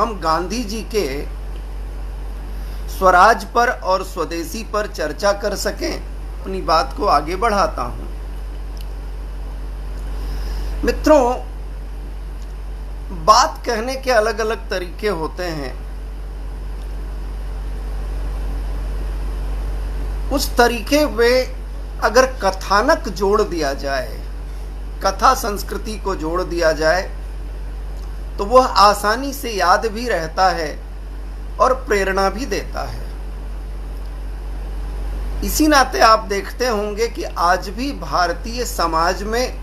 हम गांधी जी के स्वराज पर और स्वदेशी पर चर्चा कर सकें, अपनी बात को आगे बढ़ाता हूं। मित्रों, बात कहने के अलग अलग तरीके होते हैं। उस तरीके में अगर कथानक जोड़ दिया जाए, कथा संस्कृति को जोड़ दिया जाए, तो वह आसानी से याद भी रहता है और प्रेरणा भी देता है। इसी नाते आप देखते होंगे कि आज भी भारतीय समाज में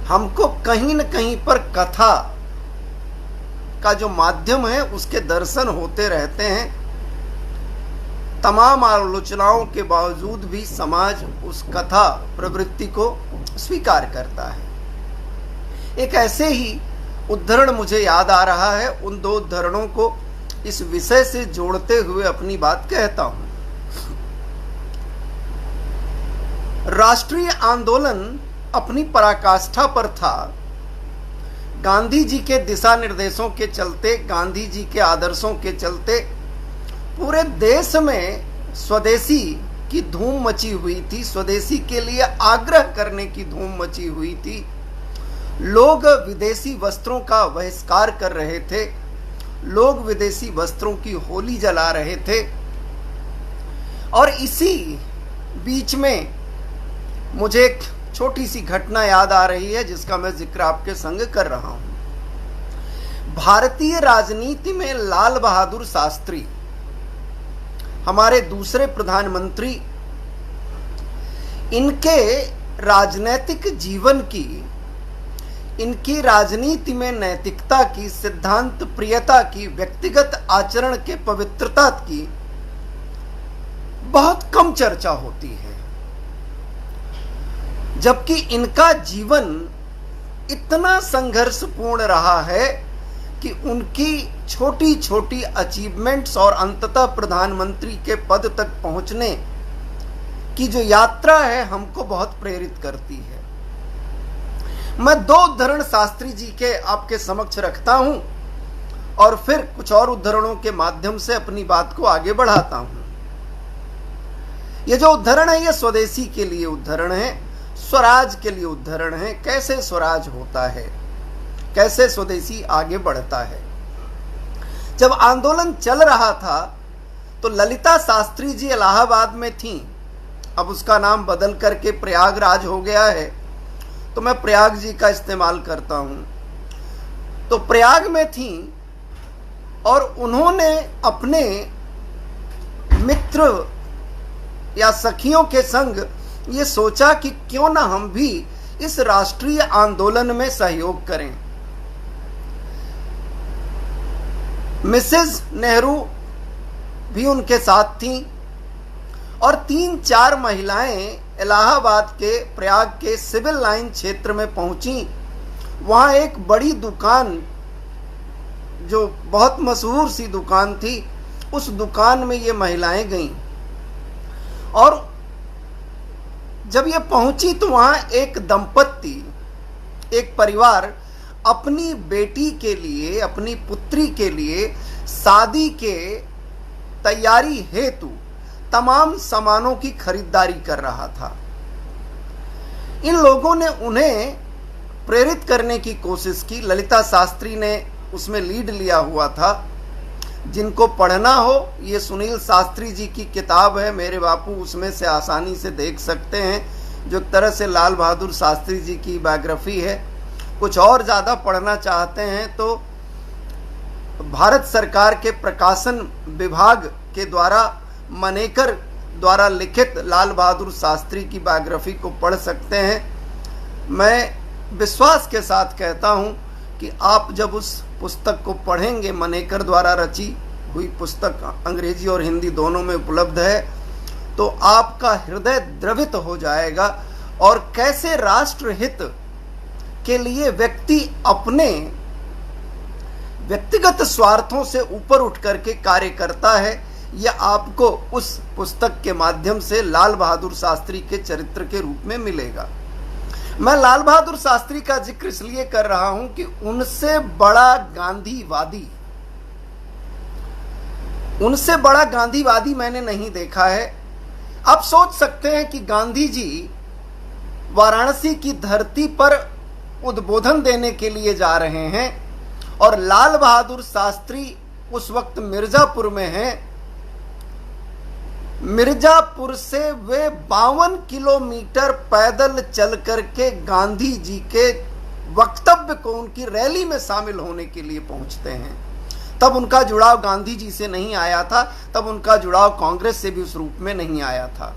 हमको कहीं न कहीं पर कथा का जो माध्यम है उसके दर्शन होते रहते हैं। तमाम आलोचनाओं के बावजूद भी समाज उस कथा प्रवृत्ति को स्वीकार करता है। एक ऐसे ही उद्धरण मुझे याद आ रहा है। उन दो उद्धरणों को इस विषय से जोड़ते हुए अपनी बात कहता हूं। राष्ट्रीय आंदोलन अपनी पराकाष्ठा पर था। गांधी जी के दिशा निर्देशों के चलते, गांधी जी के आदर्शों के चलते पूरे देश में स्वदेशी की धूम मची हुई थी, स्वदेशी के लिए आग्रह करने की धूम मची हुई थी। लोग विदेशी वस्त्रों का बहिष्कार कर रहे थे, लोग विदेशी वस्त्रों की होली जला रहे थे। और इसी बीच में मुझे एक छोटी सी घटना याद आ रही है जिसका मैं जिक्र आपके संग कर रहा हूं। भारतीय राजनीति में लाल बहादुर शास्त्री, हमारे दूसरे प्रधानमंत्री, इनके राजनैतिक जीवन की, इनकी राजनीति में नैतिकता की, सिद्धांत प्रियता की, व्यक्तिगत आचरण के पवित्रता की बहुत कम चर्चा होती है। जबकि इनका जीवन इतना संघर्षपूर्ण रहा है कि उनकी छोटी छोटी अचीवमेंट्स और अंततः प्रधानमंत्री के पद तक पहुंचने की जो यात्रा है हमको बहुत प्रेरित करती है। मैं दो उद्धरण शास्त्री जी के आपके समक्ष रखता हूं और फिर कुछ और उद्धरणों के माध्यम से अपनी बात को आगे बढ़ाता हूं। ये जो उद्धरण है ये स्वदेशी के लिए उद्धरण है, स्वराज के लिए उद्धरण है। कैसे स्वराज होता है, कैसे स्वदेशी आगे बढ़ता है। जब आंदोलन चल रहा था तो ललिता शास्त्री जी इलाहाबाद में थीं। अब उसका नाम बदल करके प्रयागराज हो गया है, तो मैं प्रयाग जी का इस्तेमाल करता हूं। तो प्रयाग में थीं और उन्होंने अपने मित्र या सखियों के संग ये सोचा कि क्यों ना हम भी इस राष्ट्रीय आंदोलन में सहयोग करें। मिसेस नेहरू भी उनके साथ थीं और 3-4 महिलाएं इलाहाबाद के प्रयाग के सिविल लाइन क्षेत्र में पहुंची। वहां एक बड़ी दुकान, जो बहुत मशहूर सी दुकान थी, उस दुकान में ये महिलाएं गईं। और जब ये पहुंची तो वहां एक दंपत्ति, एक परिवार अपनी बेटी के लिए, अपनी पुत्री के लिए शादी के तैयारी हेतु तमाम सामानों की खरीदारी कर रहा था। इन लोगों ने उन्हें प्रेरित करने की कोशिश की। ललिता शास्त्री ने उसमें लीड लिया हुआ था। जिनको पढ़ना हो, ये सुनील शास्त्री जी की किताब है मेरे बापू, उसमें से आसानी से देख सकते हैं, जो एक तरह से लाल बहादुर शास्त्री जी की बायोग्राफी है। कुछ और ज़्यादा पढ़ना चाहते हैं तो भारत सरकार के प्रकाशन विभाग के द्वारा मनेकर द्वारा लिखित लाल बहादुर शास्त्री की बायोग्राफी को पढ़ सकते हैं। मैं विश्वास के साथ कहता हूं कि आप जब उस पुस्तक को पढ़ेंगे, मनेकर द्वारा रची हुई पुस्तक अंग्रेजी और हिंदी दोनों में उपलब्ध है, तो आपका हृदय द्रवित हो जाएगा। और कैसे राष्ट्रहित के लिए व्यक्ति अपने व्यक्तिगत स्वार्थों से ऊपर उठ करके कार्य करता है, यह आपको उस पुस्तक के माध्यम से लाल बहादुर शास्त्री के चरित्र के रूप में मिलेगा। मैं लाल बहादुर शास्त्री का जिक्र इसलिए कर रहा हूं कि उनसे बड़ा गांधीवादी मैंने नहीं देखा है। आप सोच सकते हैं कि गांधी जी वाराणसी की धरती पर उद्बोधन देने के लिए जा रहे हैं और लाल बहादुर शास्त्री उस वक्त मिर्जापुर में हैं। मिर्जापुर से वे 52 किलोमीटर पैदल चल करके गांधी जी के वक्तव्य को, उनकी रैली में शामिल होने के लिए पहुंचते हैं। तब उनका जुड़ाव गांधी जी से नहीं आया था, तब उनका जुड़ाव कांग्रेस से भी उस रूप में नहीं आया था।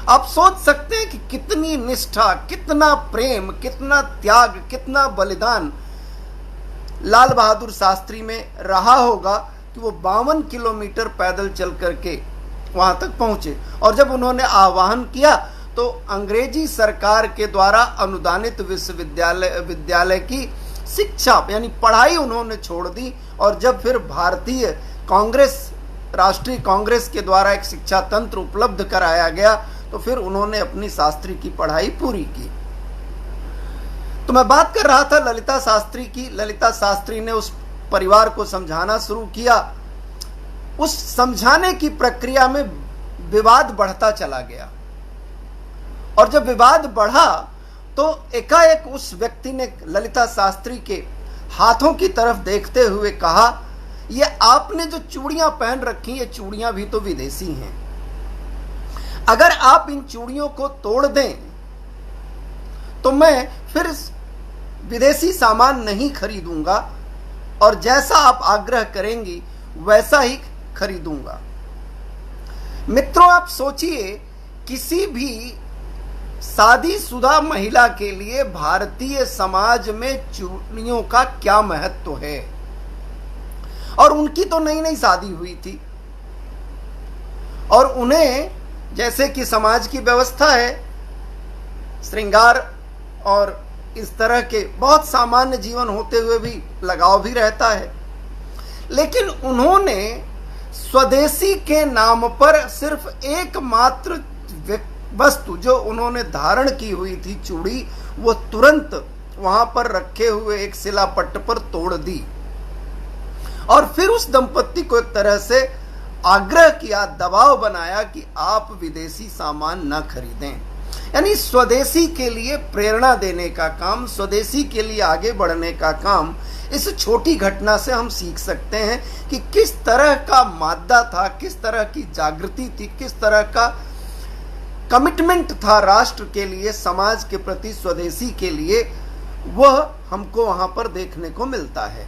आप सोच सकते हैं कि कितनी निष्ठा, कितना प्रेम, कितना त्याग, कितना बलिदान लाल बहादुर शास्त्री में रहा होगा कि वो 52 किलोमीटर पैदल चल करके वहां तक पहुंचे। और जब उन्होंने आह्वान किया तो अंग्रेजी सरकार के द्वारा अनुदानित विद्यालय की शिक्षा यानी पढ़ाई उन्होंने छोड़ दी और जब फिर भारतीय कांग्रेस, राष्ट्रीय कांग्रेस के द्वारा एक शिक्षा तंत्र उपलब्ध कराया गया तो फिर उन्होंने अपनी शास्त्री की पढ़ाई पूरी की। तो मैं बात कर रहा था ललिता शास्त्री की। ललिता शास्त्री ने उस परिवार को समझाना शुरू किया। उस समझाने की प्रक्रिया में विवाद बढ़ता चला गया और जब विवाद बढ़ा तो एकाएक उस व्यक्ति ने ललिता शास्त्री के हाथों की तरफ देखते हुए कहा, ये आपने जो चूड़ियां पहन रखी, ये चूड़ियां भी तो विदेशी हैं। अगर आप इन चूड़ियों को तोड़ दें तो मैं फिर विदेशी सामान नहीं खरीदूंगा और जैसा आप आग्रह करेंगी वैसा ही खरीदूंगा। मित्रों, आप सोचिए, किसी भी शादीशुदा महिला के लिए भारतीय समाज में चूड़ियों का क्या महत्व है। और उनकी तो नई नई शादी हुई थी और उन्हें, जैसे कि समाज की व्यवस्था है, श्रृंगार और इस तरह के बहुत सामान्य जीवन होते हुए भी लगाव भी रहता है। लेकिन उन्होंने स्वदेशी के नाम पर सिर्फ एकमात्र वस्तु जो उन्होंने धारण की हुई थी, चूड़ी, वो तुरंत वहां पर रखे हुए एक शिलापट्ट पर तोड़ दी और फिर उस दंपत्ति को एक तरह से आग्रह किया, दबाव बनाया कि आप विदेशी सामान न खरीदें। यानी स्वदेशी के लिए प्रेरणा देने का काम, स्वदेशी के लिए आगे बढ़ने का काम इस छोटी घटना से हम सीख सकते हैं कि किस तरह का मादा था, किस तरह की जागृति थी, किस तरह का कमिटमेंट था राष्ट्र के लिए, समाज के प्रति, स्वदेशी के लिए, वह हमको वहां पर देखने को मिलता है।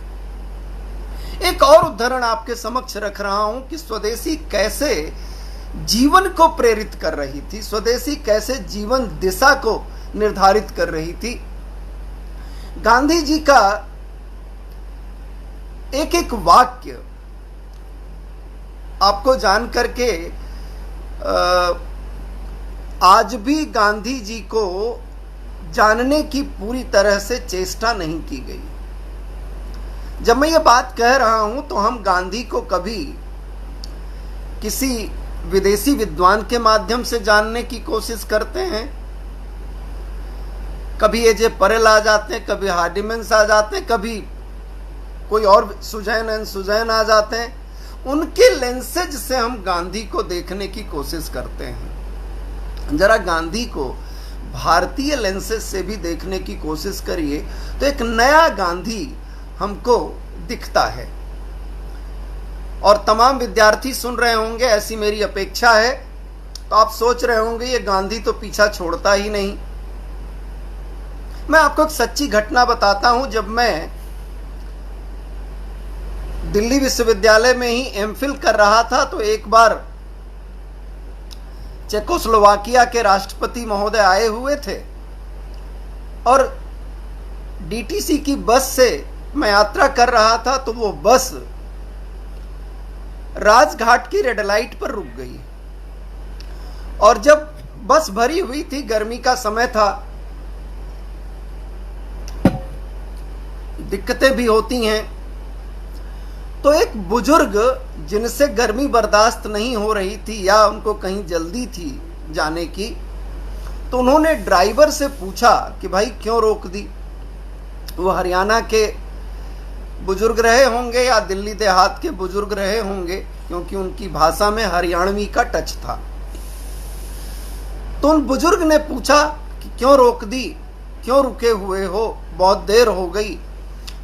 एक और उदाहरण आपके समक्ष रख रहा हूं कि स्वदेशी कैसे जीवन को प्रेरित कर रही थी, स्वदेशी कैसे जीवन दिशा को निर्धारित कर रही थी। गांधी जी का एक एक वाक्य आपको जान करके आज भी गांधी जी को जानने की पूरी तरह से चेष्टा नहीं की गई। जब मैं ये बात कह रहा हूं तो हम गांधी को कभी किसी विदेशी विद्वान के माध्यम से जानने की कोशिश करते हैं, कभी एजे परेल आ जाते हैं, कभी हार्डिमैन्स आ जाते हैं, कभी कोई और सुजैन आ जाते हैं। उनके लेंसेज से हम गांधी को देखने की कोशिश करते हैं। जरा गांधी को भारतीय लेंसेज से भी देखने की कोशिश करिए तो एक नया गांधी हमको दिखता है। और तमाम विद्यार्थी सुन रहे होंगे, ऐसी मेरी अपेक्षा है। तो आप सोच रहे होंगे ये गांधी तो पीछा छोड़ता ही नहीं। मैं आपको एक सच्ची घटना बताता हूं। जब मैं दिल्ली विश्वविद्यालय में ही एमफिल कर रहा था तो एक बार चेकोस्लोवाकिया के राष्ट्रपति महोदय आए हुए थे और डीटीसी की बस से मैं यात्रा कर रहा था तो वो बस राजघाट की रेड लाइट पर रुक गई और जब बस भरी हुई थी, गर्मी का समय था, दिक्कतें भी होती हैं, तो एक बुजुर्ग जिनसे गर्मी बर्दाश्त नहीं हो रही थी या उनको कहीं जल्दी थी जाने की, तो उन्होंने ड्राइवर से पूछा कि भाई क्यों रोक दी। वो हरियाणा के बुजुर्ग रहे होंगे या दिल्ली देहात के बुजुर्ग रहे होंगे, क्योंकि उनकी भाषा में हरियाणवी का टच था। तो उन बुजुर्ग ने पूछा कि क्यों रोक दी, क्यों रुके हुए हो, बहुत देर हो गई।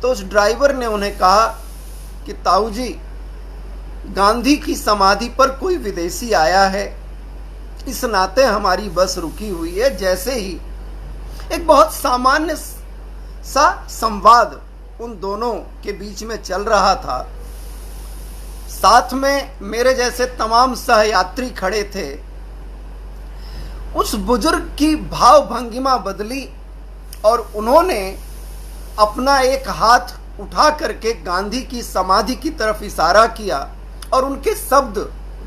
तो उस ड्राइवर ने उन्हें कहा कि ताऊ जी, गांधी की समाधि पर कोई विदेशी आया है, इस नाते हमारी बस रुकी हुई है। जैसे ही एक बहुत सामान्य सा संवाद उन दोनों के बीच में चल रहा था, साथ में मेरे जैसे तमाम सहयात्री खड़े थे। उस बुजुर्ग की भाव भंगिमा बदली और उन्होंने अपना एक हाथ उठा करके गांधी की समाधि की तरफ इशारा किया और उनके शब्द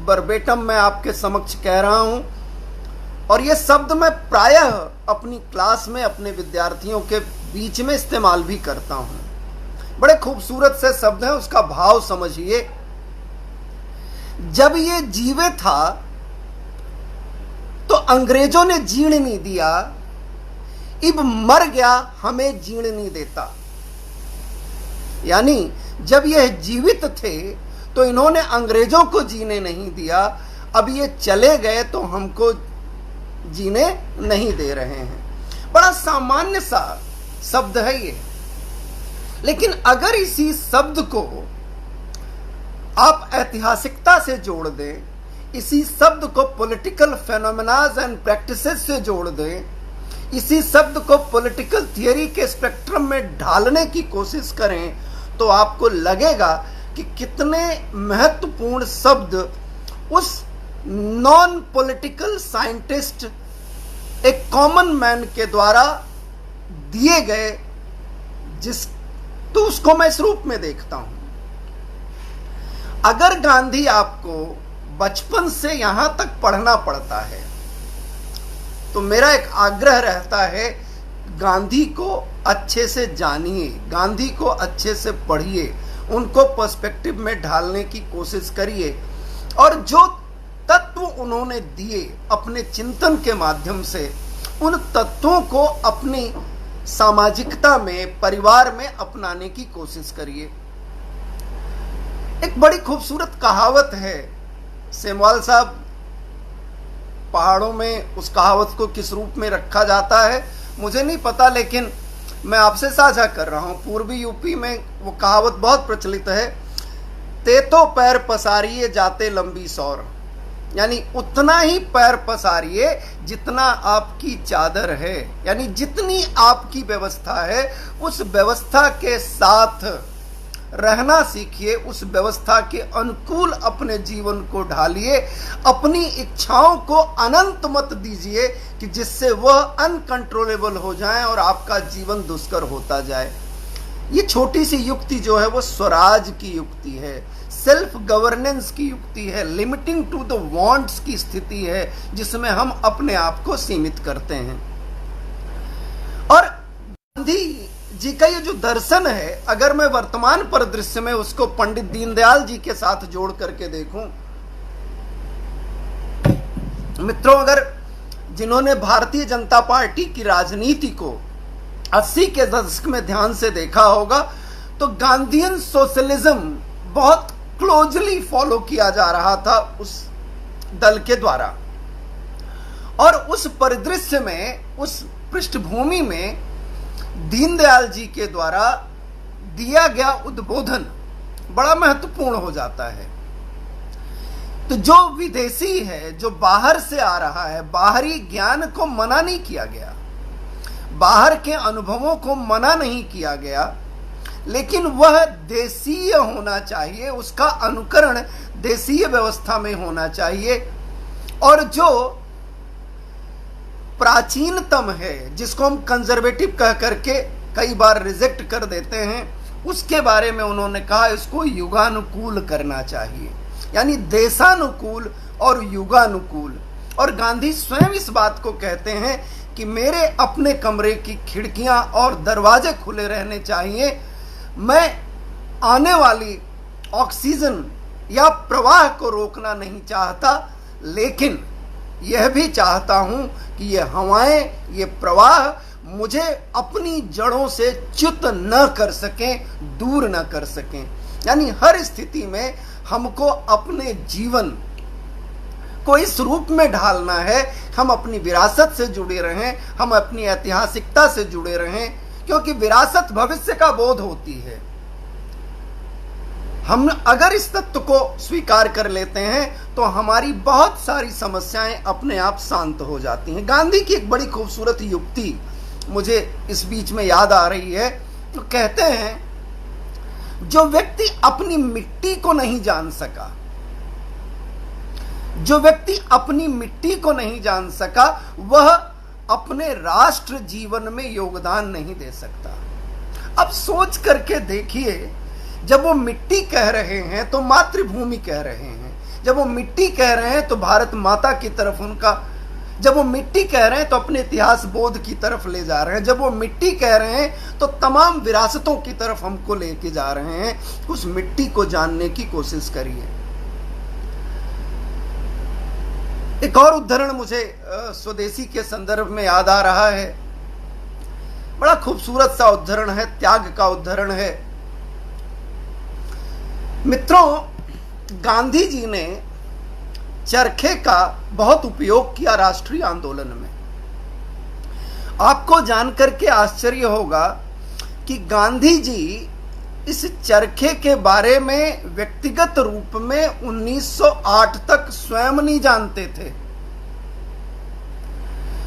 वर्बेटम मैं आपके समक्ष कह रहा हूं। और ये शब्द मैं प्रायः अपनी क्लास में अपने विद्यार्थियों के बीच में इस्तेमाल भी करता हूं। बड़े खूबसूरत से शब्द हैं, उसका भाव समझिए। जब ये जीवित था तो अंग्रेजों ने जीण नहीं दिया, इब मर गया हमें जीण नहीं देता। यानी जब ये जीवित थे तो इन्होंने अंग्रेजों को जीने नहीं दिया, अब ये चले गए तो हमको जीने नहीं दे रहे हैं। बड़ा सामान्य सा शब्द है ये, लेकिन अगर इसी शब्द को आप ऐतिहासिकता से जोड़ दें, इसी शब्द को पॉलिटिकल फेनोमेनाज एंड प्रैक्टिसेस से जोड़ दें, इसी शब्द को पॉलिटिकल थियरी के स्पेक्ट्रम में ढालने की कोशिश करें, तो आपको लगेगा कि कितने महत्वपूर्ण शब्द उस नॉन पॉलिटिकल साइंटिस्ट, एक कॉमन मैन के द्वारा दिए गए, जिस तो उसको मैं इस रूप में देखता हूं। अगर गांधी आपको बचपन से यहां तक पढ़ना पड़ता है तो मेरा एक आग्रह रहता है, गांधी को अच्छे से जानिए, गांधी को अच्छे से पढ़िए, उनको पर्सपेक्टिव में ढालने की कोशिश करिए और जो तत्व उन्होंने दिए अपने चिंतन के माध्यम से, उन तत्वों को अपनी सामाजिकता में, परिवार में अपनाने की कोशिश करिए। एक बड़ी खूबसूरत कहावत है, सेमवाल साहब, पहाड़ों में उस कहावत को किस रूप में रखा जाता है मुझे नहीं पता, लेकिन मैं आपसे साझा कर रहा हूं। पूर्वी यूपी में वो कहावत बहुत प्रचलित है, ते तो पैर पसारिए जाते लंबी सौर, यानी उतना ही पैर पसारिए जितना आपकी चादर है, यानी जितनी आपकी व्यवस्था है उस व्यवस्था के साथ रहना सीखिए, उस व्यवस्था के अनुकूल अपने जीवन को ढालिए, अपनी इच्छाओं को अनंत मत दीजिए कि जिससे वह अनकंट्रोलेबल हो जाए और आपका जीवन दुष्कर होता जाए। ये छोटी सी युक्ति जो है वो स्वराज की युक्ति है, सेल्फ गवर्नेंस की युक्ति है, लिमिटिंग टू द वांट्स की स्थिति है जिसमें हम अपने आप को सीमित करते हैं। और गांधी जी का ये जो दर्शन है, अगर मैं वर्तमान परिदृश्य में उसको पंडित दीनदयाल जी के साथ जोड़ करके देखूं, मित्रों, अगर जिन्होंने भारतीय जनता पार्टी की राजनीति को 80 के दशक में ध्यान से देखा होगा तो गांधीयन सोशलिज्म बहुत क्लोजली फॉलो किया जा रहा था उस दल के द्वारा। और उस परिदृश्य में, उस पृष्ठभूमि में दीनदयाल जी के द्वारा दिया गया उद्बोधन बड़ा महत्वपूर्ण हो जाता है। तो जो विदेशी है, जो बाहर से आ रहा है, बाहरी ज्ञान को मना नहीं किया गया, बाहर के अनुभवों को मना नहीं किया गया, लेकिन वह देशीय होना चाहिए, उसका अनुकरण देशीय व्यवस्था में होना चाहिए। और जो प्राचीनतम है, जिसको हम कंजर्वेटिव कह करके कई बार रिजेक्ट कर देते हैं, उसके बारे में उन्होंने कहा इसको युगानुकूल करना चाहिए, यानी देशानुकूल और युगानुकूल। और गांधी स्वयं इस बात को कहते हैं कि मेरे अपने कमरे की खिड़कियां और दरवाजे खुले रहने चाहिए, मैं आने वाली ऑक्सीजन या प्रवाह को रोकना नहीं चाहता, लेकिन यह भी चाहता हूं कि ये हवाएं, ये प्रवाह मुझे अपनी जड़ों से च्युत न कर सकें, दूर न कर सकें। यानी हर स्थिति में हमको अपने जीवन को इस रूप में ढालना है, हम अपनी विरासत से जुड़े रहें, हम अपनी ऐतिहासिकता से जुड़े रहें, क्योंकि विरासत भविष्य का बोध होती है। हम अगर इस तत्व को स्वीकार कर लेते हैं तो हमारी बहुत सारी समस्याएं अपने आप शांत हो जाती हैं। गांधी की एक बड़ी खूबसूरत युक्ति मुझे इस बीच में याद आ रही है। तो कहते हैं, जो व्यक्ति अपनी मिट्टी को नहीं जान सका, जो व्यक्ति अपनी मिट्टी को नहीं जान सका, वह अपने राष्ट्र जीवन में योगदान नहीं दे सकता। अब सोच करके देखिए, जब वो मिट्टी कह रहे हैं तो मातृभूमि कह रहे हैं, जब वो मिट्टी कह रहे हैं तो भारत माता की तरफ उनका, जब वो मिट्टी कह रहे हैं तो अपने इतिहास बोध की तरफ ले जा रहे हैं, जब वो मिट्टी कह रहे हैं तो तमाम विरासतों की तरफ हमको लेके जा रहे हैं। उस मिट्टी को जानने की कोशिश करिए। एक और उदाहरण मुझे स्वदेशी के संदर्भ में याद आ रहा है। बड़ा खूबसूरत सा उदाहरण है, त्याग का उदाहरण है। मित्रों, गांधी जी ने चरखे का बहुत उपयोग किया राष्ट्रीय आंदोलन में। आपको जानकर के आश्चर्य होगा कि गांधी जी इस चरखे के बारे में व्यक्तिगत रूप में 1908 तक स्वयं नहीं जानते थे।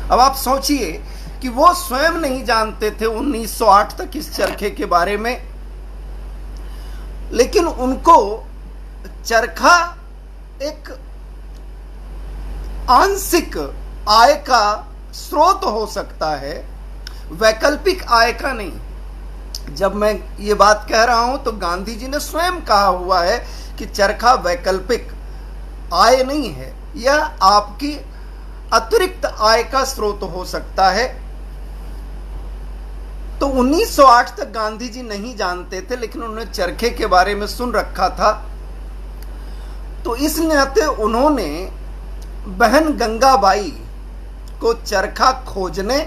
अब आप सोचिए कि वो स्वयं नहीं जानते थे 1908 तक इस चरखे के बारे में, लेकिन उनको चरखा एक आंशिक आय का स्रोत हो सकता है, वैकल्पिक आय का नहीं। जब मैं ये बात कह रहा हूं तो गांधी जी ने स्वयं कहा हुआ है कि चरखा वैकल्पिक आय नहीं है, यह आपकी अतिरिक्त आय का स्रोत हो सकता है। तो 1908 तक गांधी जी नहीं जानते थे, लेकिन उन्होंने चरखे के बारे में सुन रखा था। तो इस नाते उन्होंने बहन गंगाबाई को चरखा खोजने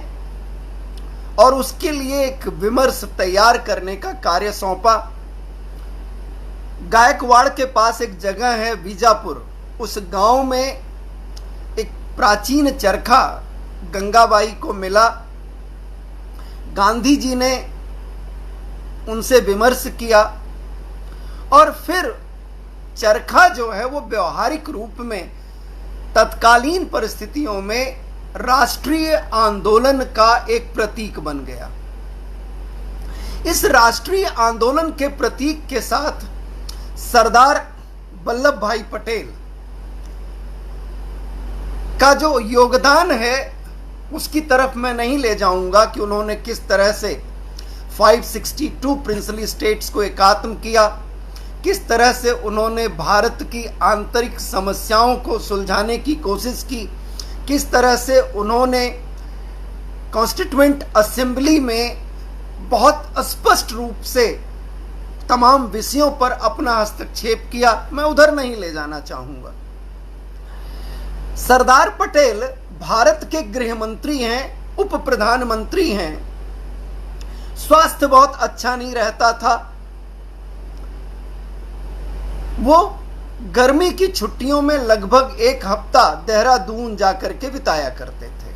और उसके लिए एक विमर्श तैयार करने का कार्य सौंपा। गायकवाड़ के पास एक जगह है बीजापुर, उस गांव में एक प्राचीन चरखा गंगाबाई को मिला। गांधी जी ने उनसे विमर्श किया और फिर चरखा जो है वो व्यवहारिक रूप में तत्कालीन परिस्थितियों में राष्ट्रीय आंदोलन का एक प्रतीक बन गया। इस राष्ट्रीय आंदोलन के प्रतीक के साथ सरदार वल्लभ भाई पटेल का जो योगदान है उसकी तरफ मैं नहीं ले जाऊंगा कि उन्होंने किस तरह से 562 प्रिंसली स्टेट्स को एकात्म किया, किस तरह से उन्होंने भारत की आंतरिक समस्याओं को सुलझाने की कोशिश की, किस तरह से उन्होंने कॉन्स्टिट्यूएंट असेंबली में बहुत स्पष्ट रूप से तमाम विषयों पर अपना हस्तक्षेप किया। मैं उधर नहीं ले जाना चाहूंगा। सरदार पटेल भारत के गृह मंत्री हैं, उप प्रधानमंत्री हैं। स्वास्थ्य बहुत अच्छा नहीं रहता था। वो गर्मी की छुट्टियों में लगभग एक हफ्ता देहरादून जाकर के बिताया करते थे।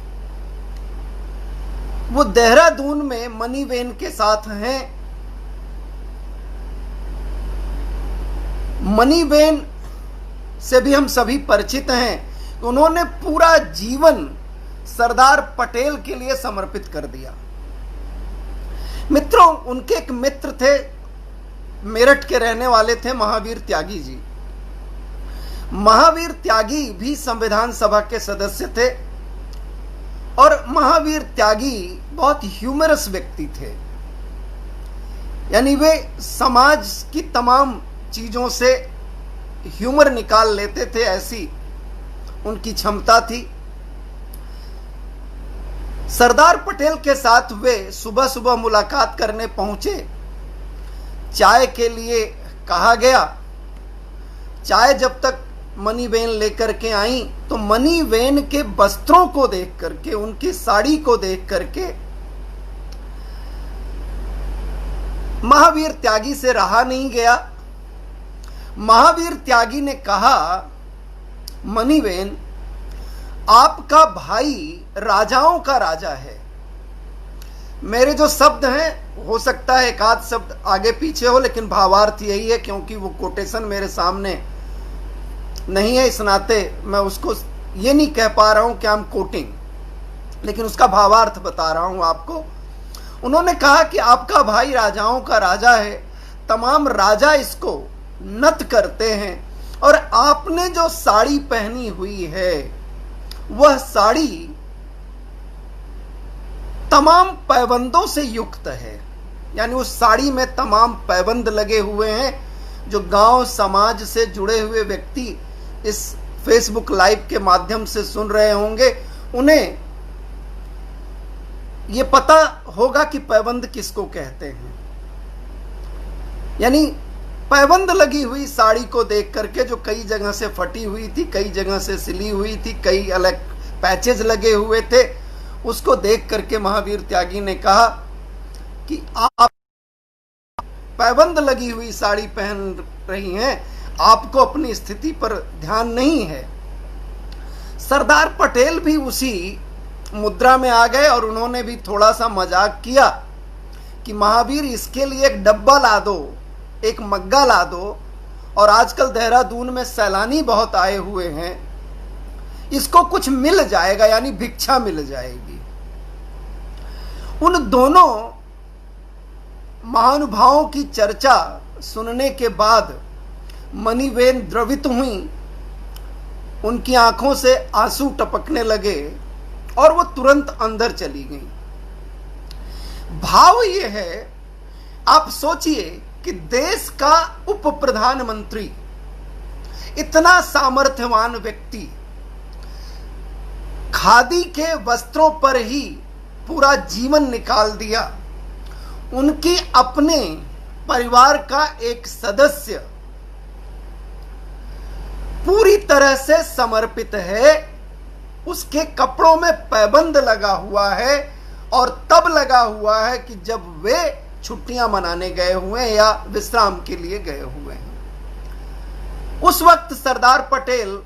वो देहरादून में मनीबेन के साथ हैं। मनीबेन से भी हम सभी परिचित हैं। उन्होंने पूरा जीवन सरदार पटेल के लिए समर्पित कर दिया। मित्रों, उनके एक मित्र थे, मेरठ के रहने वाले थे महावीर त्यागी जी। महावीर त्यागी भी संविधान सभा के सदस्य थे और महावीर त्यागी बहुत ह्यूमरस व्यक्ति थे। यानी वे समाज की तमाम चीजों से ह्यूमर निकाल लेते थे, ऐसी उनकी क्षमता थी। सरदार पटेल के साथ वे सुबह सुबह मुलाकात करने पहुंचे। चाय के लिए कहा गया। चाय जब तक मनीबेन लेकर के आई तो मनीबेन के वस्त्रों को देख करके, उनकी साड़ी को देख करके महावीर त्यागी से रहा नहीं गया। महावीर त्यागी ने कहा, मनीबेन आपका भाई राजाओं का राजा है। मेरे जो शब्द हैं, हो सकता है एक आध शब्द आगे पीछे हो, लेकिन भावार्थ यही है, क्योंकि वो कोटेशन मेरे सामने नहीं है, इस नाते मैं उसको ये नहीं कह पा रहा हूं कि हम कोटिंग, लेकिन उसका भावार्थ बता रहा हूं आपको। उन्होंने कहा कि आपका भाई राजाओं का राजा है, तमाम राजा इसको नत करते हैं, और आपने जो साड़ी पहनी हुई है वह साड़ी तमाम पैबंदों से युक्त है। यानी उस साड़ी में तमाम पैबंद लगे हुए हैं। जो गांव समाज से जुड़े हुए व्यक्ति इस फेसबुक लाइव के माध्यम से सुन रहे होंगे, उन्हें यह पता होगा कि पैबंद किसको कहते हैं। यानी पैबंद लगी हुई साड़ी को देख करके, जो कई जगह से फटी हुई थी, कई जगह से सिली हुई थी, कई अलग पैचेज लगे हुए थे, उसको देख करके महावीर त्यागी ने कहा कि आप पैबंद लगी हुई साड़ी पहन रही हैं, आपको अपनी स्थिति पर ध्यान नहीं है। सरदार पटेल भी उसी मुद्रा में आ गए और उन्होंने भी थोड़ा सा मजाक किया कि महावीर इसके लिए एक डब्बा ला दो, एक मग्गा ला दो, और आजकल देहरादून में सैलानी बहुत आए हुए हैं, इसको कुछ मिल जाएगा, यानी भिक्षा मिल जाएगी। उन दोनों महानुभावों की चर्चा सुनने के बाद मनीबेन द्रवित हुई, उनकी आंखों से आंसू टपकने लगे और वो तुरंत अंदर चली गई। भाव ये है, आप सोचिए कि देश का उप प्रधानमंत्री, इतना सामर्थ्यवान व्यक्ति, खादी के वस्त्रों पर ही पूरा जीवन निकाल दिया। उनकी अपने परिवार का एक सदस्य पूरी तरह से समर्पित है, उसके कपड़ों में पैबंद लगा हुआ है, और तब लगा हुआ है कि जब वे छुट्टियां मनाने गए हुए हैं या विश्राम के लिए गए हुए हैं। उस वक्त सरदार पटेल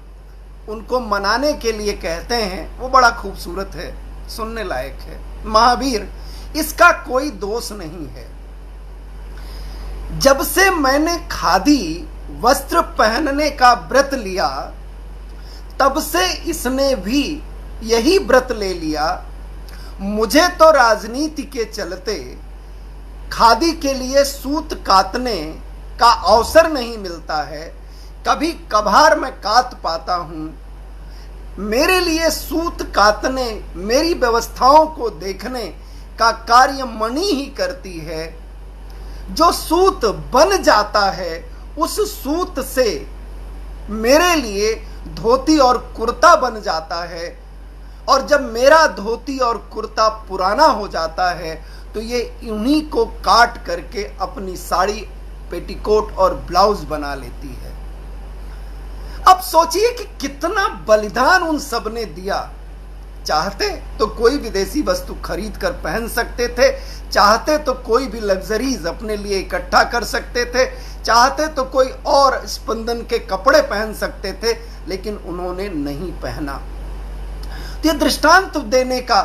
उनको मनाने के लिए कहते हैं, वो बड़ा खूबसूरत है, सुनने लायक है। महावीर, इसका कोई दोष नहीं है। जब से मैंने खादी वस्त्र पहनने का व्रत लिया, तब से इसने भी यही व्रत ले लिया। मुझे तो राजनीति के चलते खादी के लिए सूत काटने का अवसर नहीं मिलता है, कभी कभार मैं काट पाता हूं। मेरे लिए सूत काटने, मेरी व्यवस्थाओं को देखने का कार्य मणि ही करती है। जो सूत बन जाता है, उस सूत से मेरे लिए धोती और कुर्ता बन जाता है, और जब मेरा धोती और कुर्ता पुराना हो जाता है तो ये इन्हीं को काट करके अपनी साड़ी, पेटीकोट और ब्लाउज बना लेती है। अब सोचिए कि कितना बलिदान उन सब ने दिया। चाहते तो कोई विदेशी वस्तु खरीद कर पहन सकते थे, चाहते तो कोई भी लग्जरीज अपने लिए इकट्ठा कर सकते थे, चाहते तो कोई और स्पंदन के कपड़े पहन सकते थे, लेकिन उन्होंने नहीं पहना। तो ये दृष्टांत देने का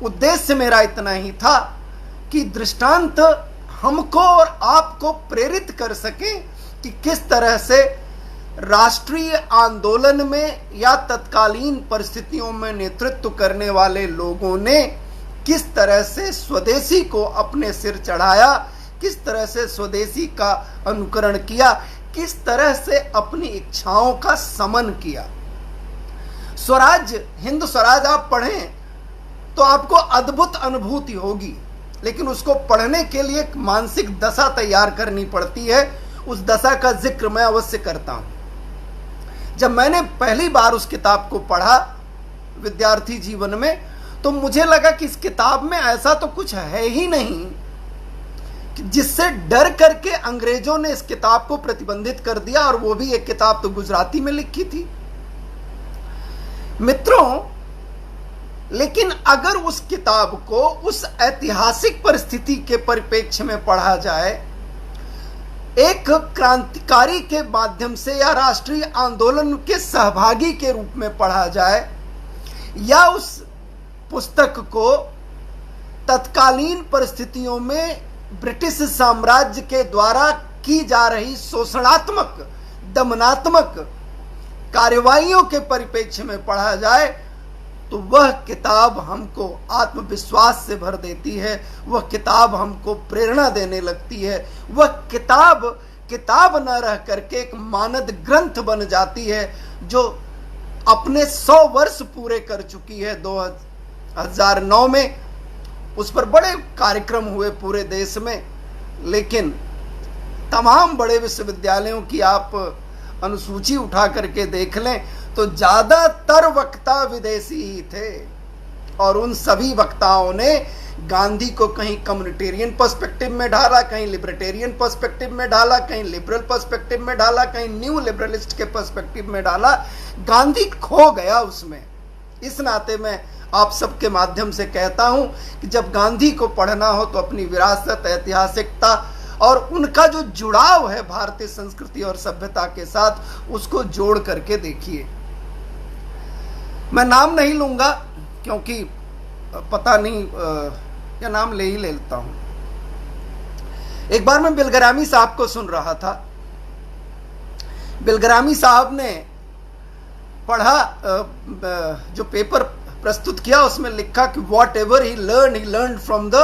उद्देश्य मेरा इतना ही था कि दृष्टांत हमको और आपको प्रेरित कर सके कि किस तरह से राष्ट्रीय आंदोलन में या तत्कालीन परिस्थितियों में नेतृत्व करने वाले लोगों ने किस तरह से स्वदेशी को अपने सिर चढ़ाया, किस तरह से स्वदेशी का अनुकरण किया, किस तरह से अपनी इच्छाओं का समन किया। स्वराज, हिंद स्वराज आप पढ़ें तो आपको अद्भुत अनुभूति होगी, लेकिन उसको पढ़ने के लिए एक मानसिक दशा तैयार करनी पड़ती है। उस दशा का जिक्र मैं अवश्य करता हूं। जब मैंने पहली बार उस किताब को पढ़ा विद्यार्थी जीवन में, तो मुझे लगा कि इस किताब में ऐसा तो कुछ है ही नहीं जिससे डर करके अंग्रेजों ने इस किताब को प्रतिबंधित कर दिया, और वो भी एक किताब तो गुजराती में लिखी थी। मित्रों, लेकिन अगर उस किताब को उस ऐतिहासिक परिस्थिति के परिप्रेक्ष्य में पढ़ा जाए, एक क्रांतिकारी के माध्यम से या राष्ट्रीय आंदोलन के सहभागी के रूप में पढ़ा जाए, या उस पुस्तक को तत्कालीन परिस्थितियों में ब्रिटिश साम्राज्य के द्वारा की जा रही शोषणात्मक, दमनात्मक कार्रवाइयों के परिप्रेक्ष्य में पढ़ा जाए, तो वह किताब हमको आत्मविश्वास से भर देती है, वह किताब हमको प्रेरणा देने लगती है, वह किताब न रह करके एक मानद ग्रंथ बन जाती है, जो अपने 100 वर्ष पूरे कर चुकी है। 2009 में उस पर बड़े कार्यक्रम हुए पूरे देश में, लेकिन तमाम बड़े विश्वविद्यालयों की आप अनुसूची उठा करके देख लें तो ज्यादातर वक्ता विदेशी ही थे, और उन सभी वक्ताओं ने गांधी को कहीं कम्युनिटेरियन पर्सपेक्टिव में ढाला, कहीं लिबर्टेरियन पर्सपेक्टिव में ढाला, कहीं लिबरल पर्सपेक्टिव में ढाला, कहीं न्यू लिबरलिस्ट के पर्सपेक्टिव में ढाला। गांधी खो गया उसमें। इस नाते मैं आप सबके माध्यम से कहता हूं कि जब गांधी को पढ़ना हो तो अपनी विरासत, ऐतिहासिकता और उनका जो जुड़ाव है भारतीय संस्कृति और सभ्यता के साथ, उसको जोड़ करके देखिए। मैं नाम नहीं लूंगा क्योंकि पता नहीं, या नाम ले ही लेता हूं। एक बार मैं बिलगरामी साहब को सुन रहा था। बिलगरामी साहब ने पढ़ा, जो पेपर प्रस्तुत किया उसमें लिखा कि what ever he learn from the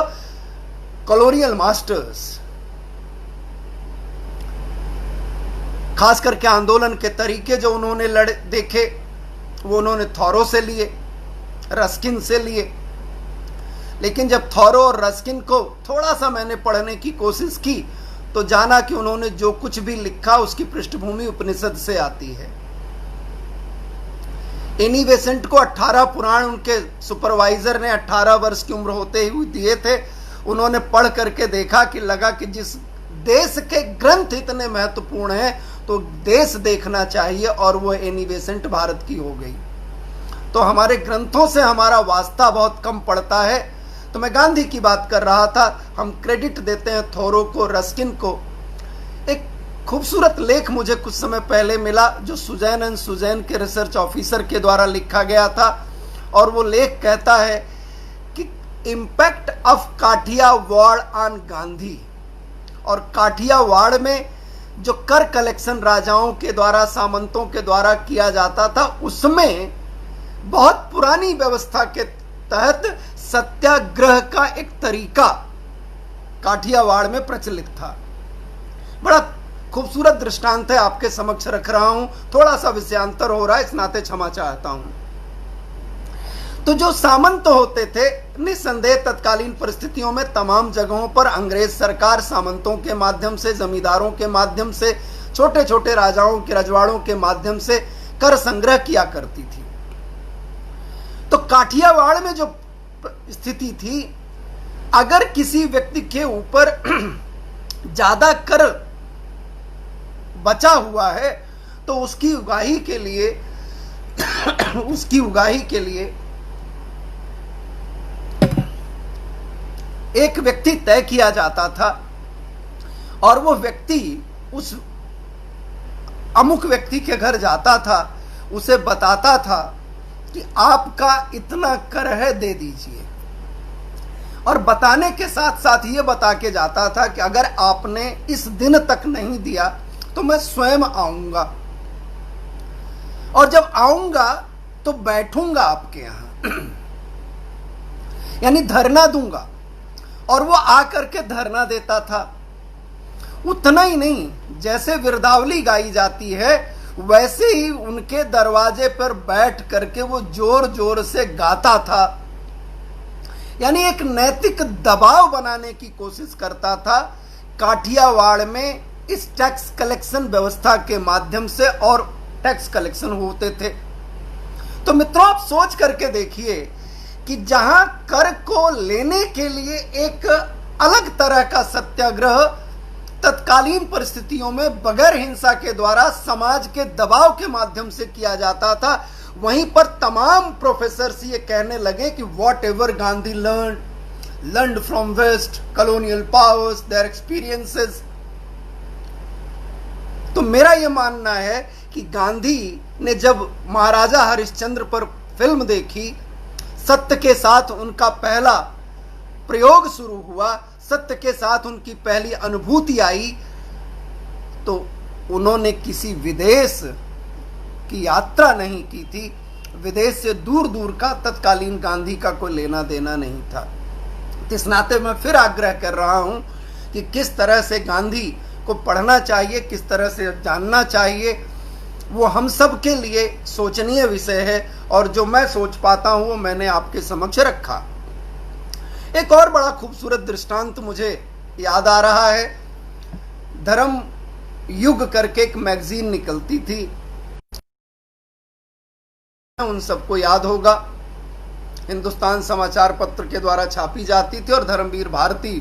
colonial masters. खास करके आंदोलन के तरीके जो उन्होंने देखे, वो उन्होंने थॉरो से लिए, रस्किन से लिए। लेकिन जब थॉरो और रस्किन को थोड़ा सा मैंने पढ़ने की कोशिश की तो जाना कि उन्होंने जो कुछ भी लिखा उसकी पृष्ठभूमि उपनिषद से आती है। एनी बेसेंट को 18 पुराण उनके सुपरवाइजर ने 18 वर्ष की उम्र होते ही दिए थे। उन्होंने पढ़ करके देखा कि लगा कि जिस देश के ग्रंथ इतने महत्वपूर्ण हैं तो देश देखना चाहिए, और वो एनी बेसेंट भारत की हो गई। तो हमारे ग्रंथों से हमारा वास्ता बहुत कम पड़ता है। तो मैं गांधी की बात कर रहा था। हम क्रेडिट देते हैं थोरो को, रस्किन को। एक खूबसूरत लेख मुझे कुछ समय पहले मिला जो सुजैन एंड सुजैन के रिसर्च ऑफिसर के द्वारा लिखा गया था, और वो लेख कहता है कि impact of Kathiawar on Gandhi. और काठियावाड़ में जो कर कलेक्शन राजाओं के द्वारा, सामंतों के द्वारा किया जाता था, उसमें बहुत पुरानी व्यवस्था के तहत सत्याग्रह का एक तरीका काठियावाड़ में प्रचलित था। बड़ा खूबसूरत दृष्टांत है, आपके समक्ष रख रहा हूं। थोड़ा सा विषयांतर हो रहा है, इस नाते क्षमा चाहता हूं। तो जो सामंत होते थे, निस्संदेह तत्कालीन परिस्थितियों में तमाम जगहों पर अंग्रेज सरकार सामंतों के माध्यम से, जमींदारों के माध्यम से, छोटे छोटे राजाओं के रजवाड़ों के माध्यम से कर संग्रह किया करती थी। तो काठियावाड़ में जो स्थिति थी, अगर किसी व्यक्ति के ऊपर ज्यादा कर बचा हुआ है तो उसकी उगाही के लिए एक व्यक्ति तय किया जाता था, और वो व्यक्ति उस अमुक व्यक्ति के घर जाता था, उसे बताता था कि आपका इतना कर है, दे दीजिए। और बताने के साथ साथ ये बता के जाता था कि अगर आपने इस दिन तक नहीं दिया तो मैं स्वयं आऊंगा, और जब आऊंगा तो बैठूंगा आपके यहां, यानी धरना दूंगा। और वो आकर के धरना देता था। उतना ही नहीं, जैसे विरदावली गाई जाती है वैसे ही उनके दरवाजे पर बैठ करके वो जोर जोर से गाता था, यानी एक नैतिक दबाव बनाने की कोशिश करता था काठियावाड़ में इस टैक्स कलेक्शन व्यवस्था के माध्यम से। और टैक्स कलेक्शन होते थे। तो मित्रों, आप सोच करके देखिए कि जहां कर को लेने के लिए एक अलग तरह का सत्याग्रह तत्कालीन परिस्थितियों में बगैर हिंसा के द्वारा समाज के दबाव के माध्यम से किया जाता था। वहीं पर तमाम प्रोफेसर्स ये कहने लगे कि whatever Gandhi learned from west colonial powers their experiences. तो मेरा यह मानना है कि गांधी ने जब महाराजा हरिश्चंद्र पर फिल्म देखी, सत्य के साथ उनका पहला प्रयोग शुरू हुआ, सत्य के साथ उनकी पहली अनुभूति आई, तो उन्होंने किसी विदेश की यात्रा नहीं की थी। विदेश से दूर दूर का तत्कालीन गांधी का कोई लेना देना नहीं था। इस नाते मैं फिर आग्रह कर रहा हूं कि किस तरह से गांधी को पढ़ना चाहिए, किस तरह से जानना चाहिए, वो हम सब के लिए सोचनीय विषय है। और जो मैं सोच पाता हूं वो मैंने आपके समक्ष रखा। एक और बड़ा खूबसूरत दृष्टांत मुझे याद आ रहा है। धर्म युग करके एक मैगजीन निकलती थी, उन सबको याद होगा, हिंदुस्तान समाचार पत्र के द्वारा छापी जाती थी और धर्मवीर भारती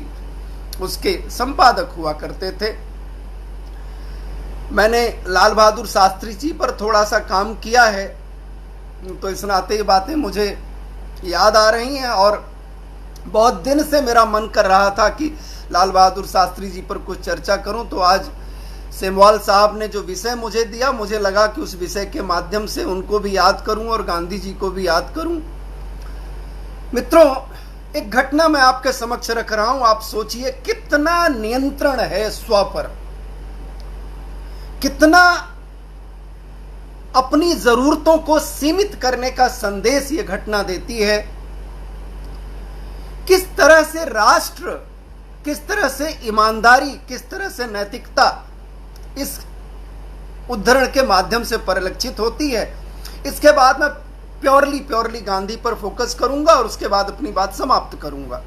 उसके संपादक हुआ करते थे। मैंने लाल बहादुर शास्त्री जी पर थोड़ा सा काम किया है, तो इस नाते ये बातें मुझे याद आ रही हैं और बहुत दिन से मेरा मन कर रहा था कि लाल बहादुर शास्त्री जी पर कुछ चर्चा करूं। तो आज सेमवाल साहब ने जो विषय मुझे दिया, मुझे लगा कि उस विषय के माध्यम से उनको भी याद करूं और गांधी जी को भी याद करूं। मित्रों, एक घटना मैं आपके समक्ष रख रहा हूं। आप सोचिए कितना नियंत्रण है स्व पर, कितना अपनी जरूरतों को सीमित करने का संदेश यह घटना देती है। किस तरह से राष्ट्र, किस तरह से ईमानदारी, किस तरह से नैतिकता इस उद्धरण के माध्यम से परिलक्षित होती है। इसके बाद मैं प्योरली गांधी पर फोकस करूंगा और उसके बाद अपनी बात समाप्त करूंगा।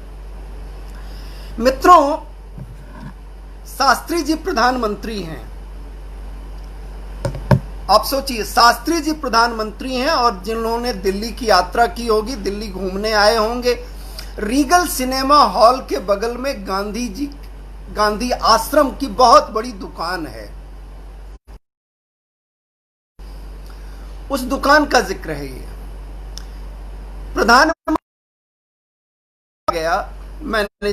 मित्रों, शास्त्री जी प्रधानमंत्री हैं। आप सोचिए, शास्त्री जी प्रधानमंत्री हैं और जिन्होंने दिल्ली की यात्रा की होगी, दिल्ली घूमने आए होंगे, रीगल सिनेमा हॉल के बगल में गांधी आश्रम की बहुत बड़ी दुकान है। उस दुकान का जिक्र है ये। प्रधानमंत्री गया, मैंने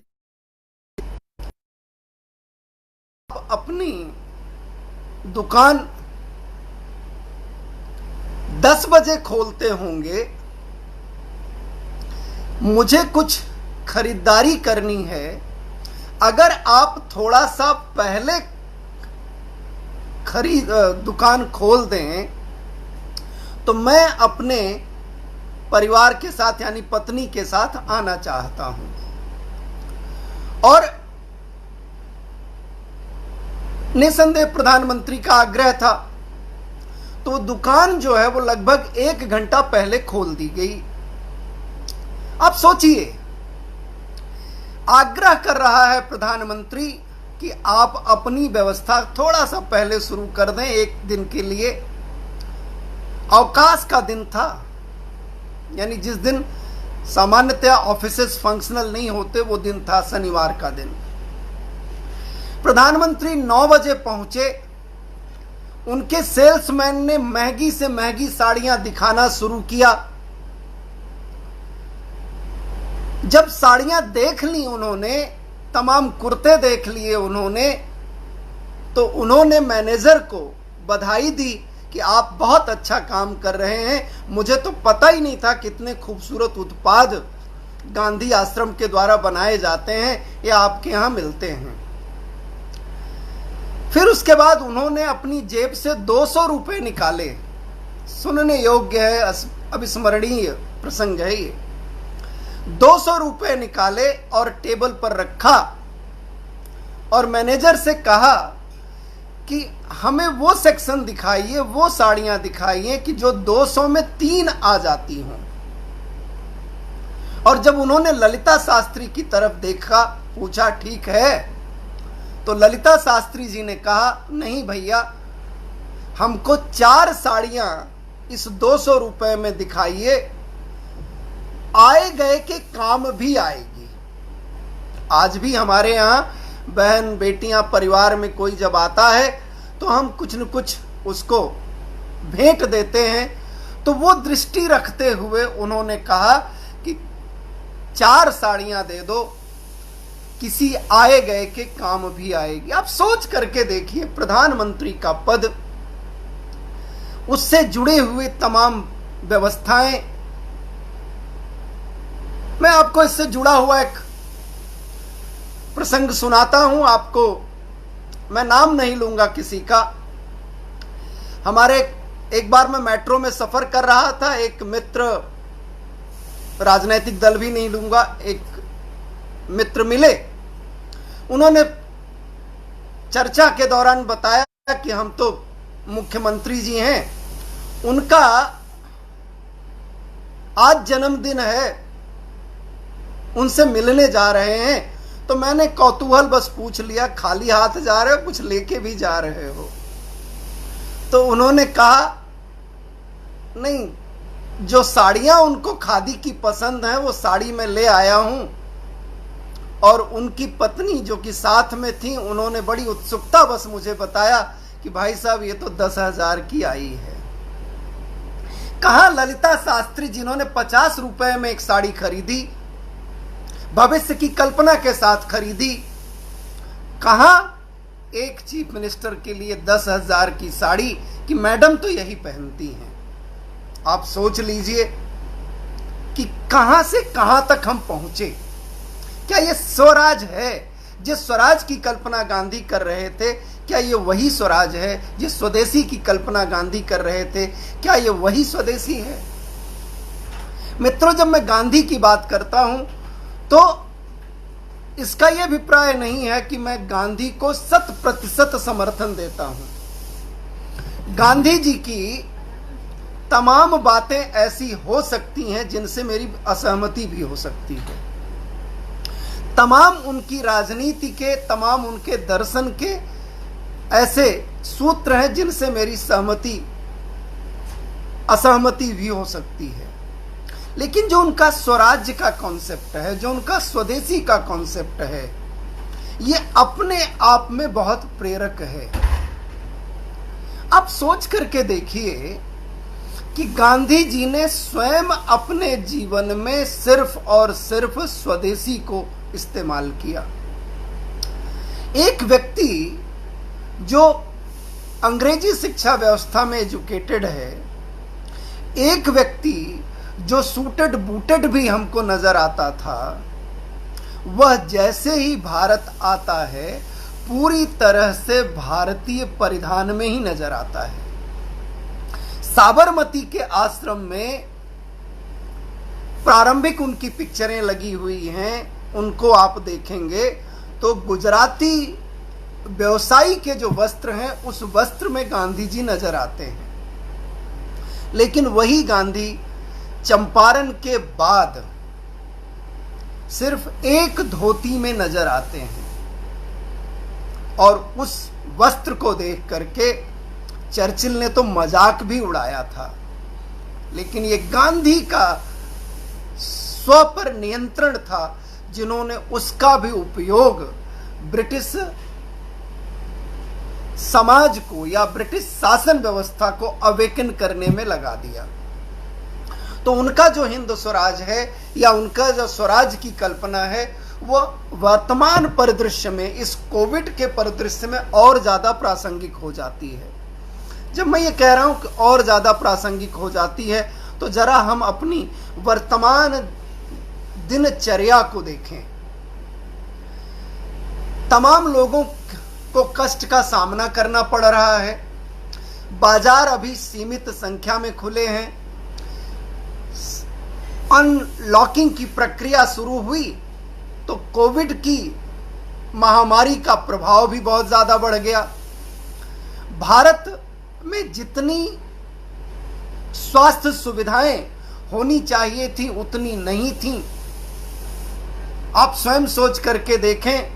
अपनी दुकान 10 बजे खोलते होंगे, मुझे कुछ खरीदारी करनी है। अगर आप थोड़ा सा पहले दुकान खोल दें तो मैं अपने परिवार के साथ यानी पत्नी के साथ आना चाहता हूं। और निसंदेह प्रधानमंत्री का आग्रह था, तो दुकान जो है वो लगभग 1 घंटा पहले खोल दी गई। आप सोचिए, आग्रह कर रहा है प्रधानमंत्री कि आप अपनी व्यवस्था थोड़ा सा पहले शुरू कर दें। एक दिन के लिए अवकाश का दिन था, यानी जिस दिन सामान्यतः ऑफिसेस फंक्शनल नहीं होते वो दिन था, शनिवार का दिन। प्रधानमंत्री 9 बजे पहुंचे। उनके सेल्समैन ने महंगी से महंगी साड़ियां दिखाना शुरू किया। जब साड़ियां देख ली उन्होंने, तमाम कुर्ते देख लिए उन्होंने, तो उन्होंने मैनेजर को बधाई दी कि आप बहुत अच्छा काम कर रहे हैं। मुझे तो पता ही नहीं था कितने खूबसूरत उत्पाद गांधी आश्रम के द्वारा बनाए जाते हैं या आपके यहां मिलते हैं। फिर उसके बाद उन्होंने अपनी जेब से 200 रुपए निकाले। सुनने योग्य है, अविस्मरणीय प्रसंग है ये। 200 रुपए निकाले और टेबल पर रखा और मैनेजर से कहा कि हमें वो सेक्शन दिखाइए, वो साड़ियां दिखाइए कि जो 200 में 3 आ जाती हों। और जब उन्होंने ललिता शास्त्री की तरफ देखा, पूछा ठीक है, तो ललिता शास्त्री जी ने कहा नहीं भैया, हमको 4 साड़ियां इस 200 रुपए में दिखाइए, आए गए के काम भी आएगी। आज भी हमारे यहाँ बहन बेटियां परिवार में कोई जब आता है तो हम कुछ न कुछ उसको भेंट देते हैं। तो वो दृष्टि रखते हुए उन्होंने कहा कि 4 साड़ियां दे दो, किसी आए गए के काम भी आएगी। आप सोच करके देखिए, प्रधानमंत्री का पद, उससे जुड़े हुए तमाम व्यवस्थाएं। मैं आपको इससे जुड़ा हुआ एक प्रसंग सुनाता हूं आपको, मैं नाम नहीं लूंगा किसी का। हमारे एक बार मैं मेट्रो में सफर कर रहा था, एक मित्र, राजनीतिक दल भी नहीं लूंगा, एक मित्र मिले। उन्होंने चर्चा के दौरान बताया कि हम तो मुख्यमंत्री जी हैं, उनका आज जन्मदिन है, उनसे मिलने जा रहे हैं। तो मैंने कौतूहल बस पूछ लिया, खाली हाथ जा रहे हो, कुछ लेके भी जा रहे हो? तो उन्होंने कहा नहीं, जो साड़ियां उनको खादी की पसंद है वो साड़ी मैं ले आया हूं। और उनकी पत्नी जो कि साथ में थी, उन्होंने बड़ी उत्सुकता बस मुझे बताया कि भाई साहब ये तो 10,000 की आई है। कहा ललिता शास्त्री जिन्होंने 50 रुपए में एक साड़ी खरीदी, भविष्य की कल्पना के साथ खरीदी, कहा एक चीफ मिनिस्टर के लिए 10,000 की साड़ी कि मैडम तो यही पहनती हैं। आप सोच लीजिए कि कहां से कहां तक हम पहुंचे। क्या ये स्वराज है? जिस स्वराज की कल्पना गांधी कर रहे थे, क्या ये वही स्वराज है? जिस स्वदेशी की कल्पना गांधी कर रहे थे, क्या ये वही स्वदेशी है? मित्रों, जब मैं गांधी की बात करता हूं तो इसका यह अभिप्राय नहीं है कि मैं गांधी को 100% समर्थन देता हूं। गांधी जी की तमाम बातें ऐसी हो सकती हैं जिनसे मेरी असहमति भी हो सकती है। तमाम उनकी राजनीति के, तमाम उनके दर्शन के ऐसे सूत्र हैं जिनसे मेरी असहमति भी हो सकती है। लेकिन जो उनका स्वराज्य का कॉन्सेप्ट है, जो उनका स्वदेशी का कॉन्सेप्ट है, ये अपने आप में बहुत प्रेरक है। आप सोच करके देखिए कि गांधी जी ने स्वयं अपने जीवन में सिर्फ और सिर्फ स्वदेशी को इस्तेमाल किया। एक व्यक्ति जो अंग्रेजी शिक्षा व्यवस्था में एजुकेटेड है, एक व्यक्ति जो सूटेड बूटेड भी हमको नजर आता था, वह जैसे ही भारत आता है पूरी तरह से भारतीय परिधान में ही नजर आता है। साबरमती के आश्रम में प्रारंभिक उनकी पिक्चरें लगी हुई हैं, उनको आप देखेंगे तो गुजराती व्यवसायी के जो वस्त्र हैं उस वस्त्र में गांधी जी नजर आते हैं। लेकिन वही गांधी चंपारण के बाद सिर्फ एक धोती में नजर आते हैं। और उस वस्त्र को देख करके चर्चिल ने तो मजाक भी उड़ाया था। लेकिन ये गांधी का स्व पर नियंत्रण था, जिन्होंने उसका भी उपयोग ब्रिटिश समाज को या ब्रिटिश शासन व्यवस्था को अवेकन करने में लगा दिया। तो उनका जो हिंद स्वराज है या उनका जो स्वराज की कल्पना है, वो वर्तमान परिदृश्य में, इस कोविड के परिदृश्य में और ज्यादा प्रासंगिक हो जाती है। जब मैं ये कह रहा हूं कि और ज्यादा प्रासंगिक हो जाती है, तो जरा हम अपनी वर्तमान दिनचर्या को देखें। तमाम लोगों को कष्ट का सामना करना पड़ रहा है। बाजार अभी सीमित संख्या में खुले हैं। अनलॉकिंग की प्रक्रिया शुरू हुई तो कोविड की महामारी का प्रभाव भी बहुत ज्यादा बढ़ गया। भारत में जितनी स्वास्थ्य सुविधाएं होनी चाहिए थी उतनी नहीं थी। आप स्वयं सोच करके देखें,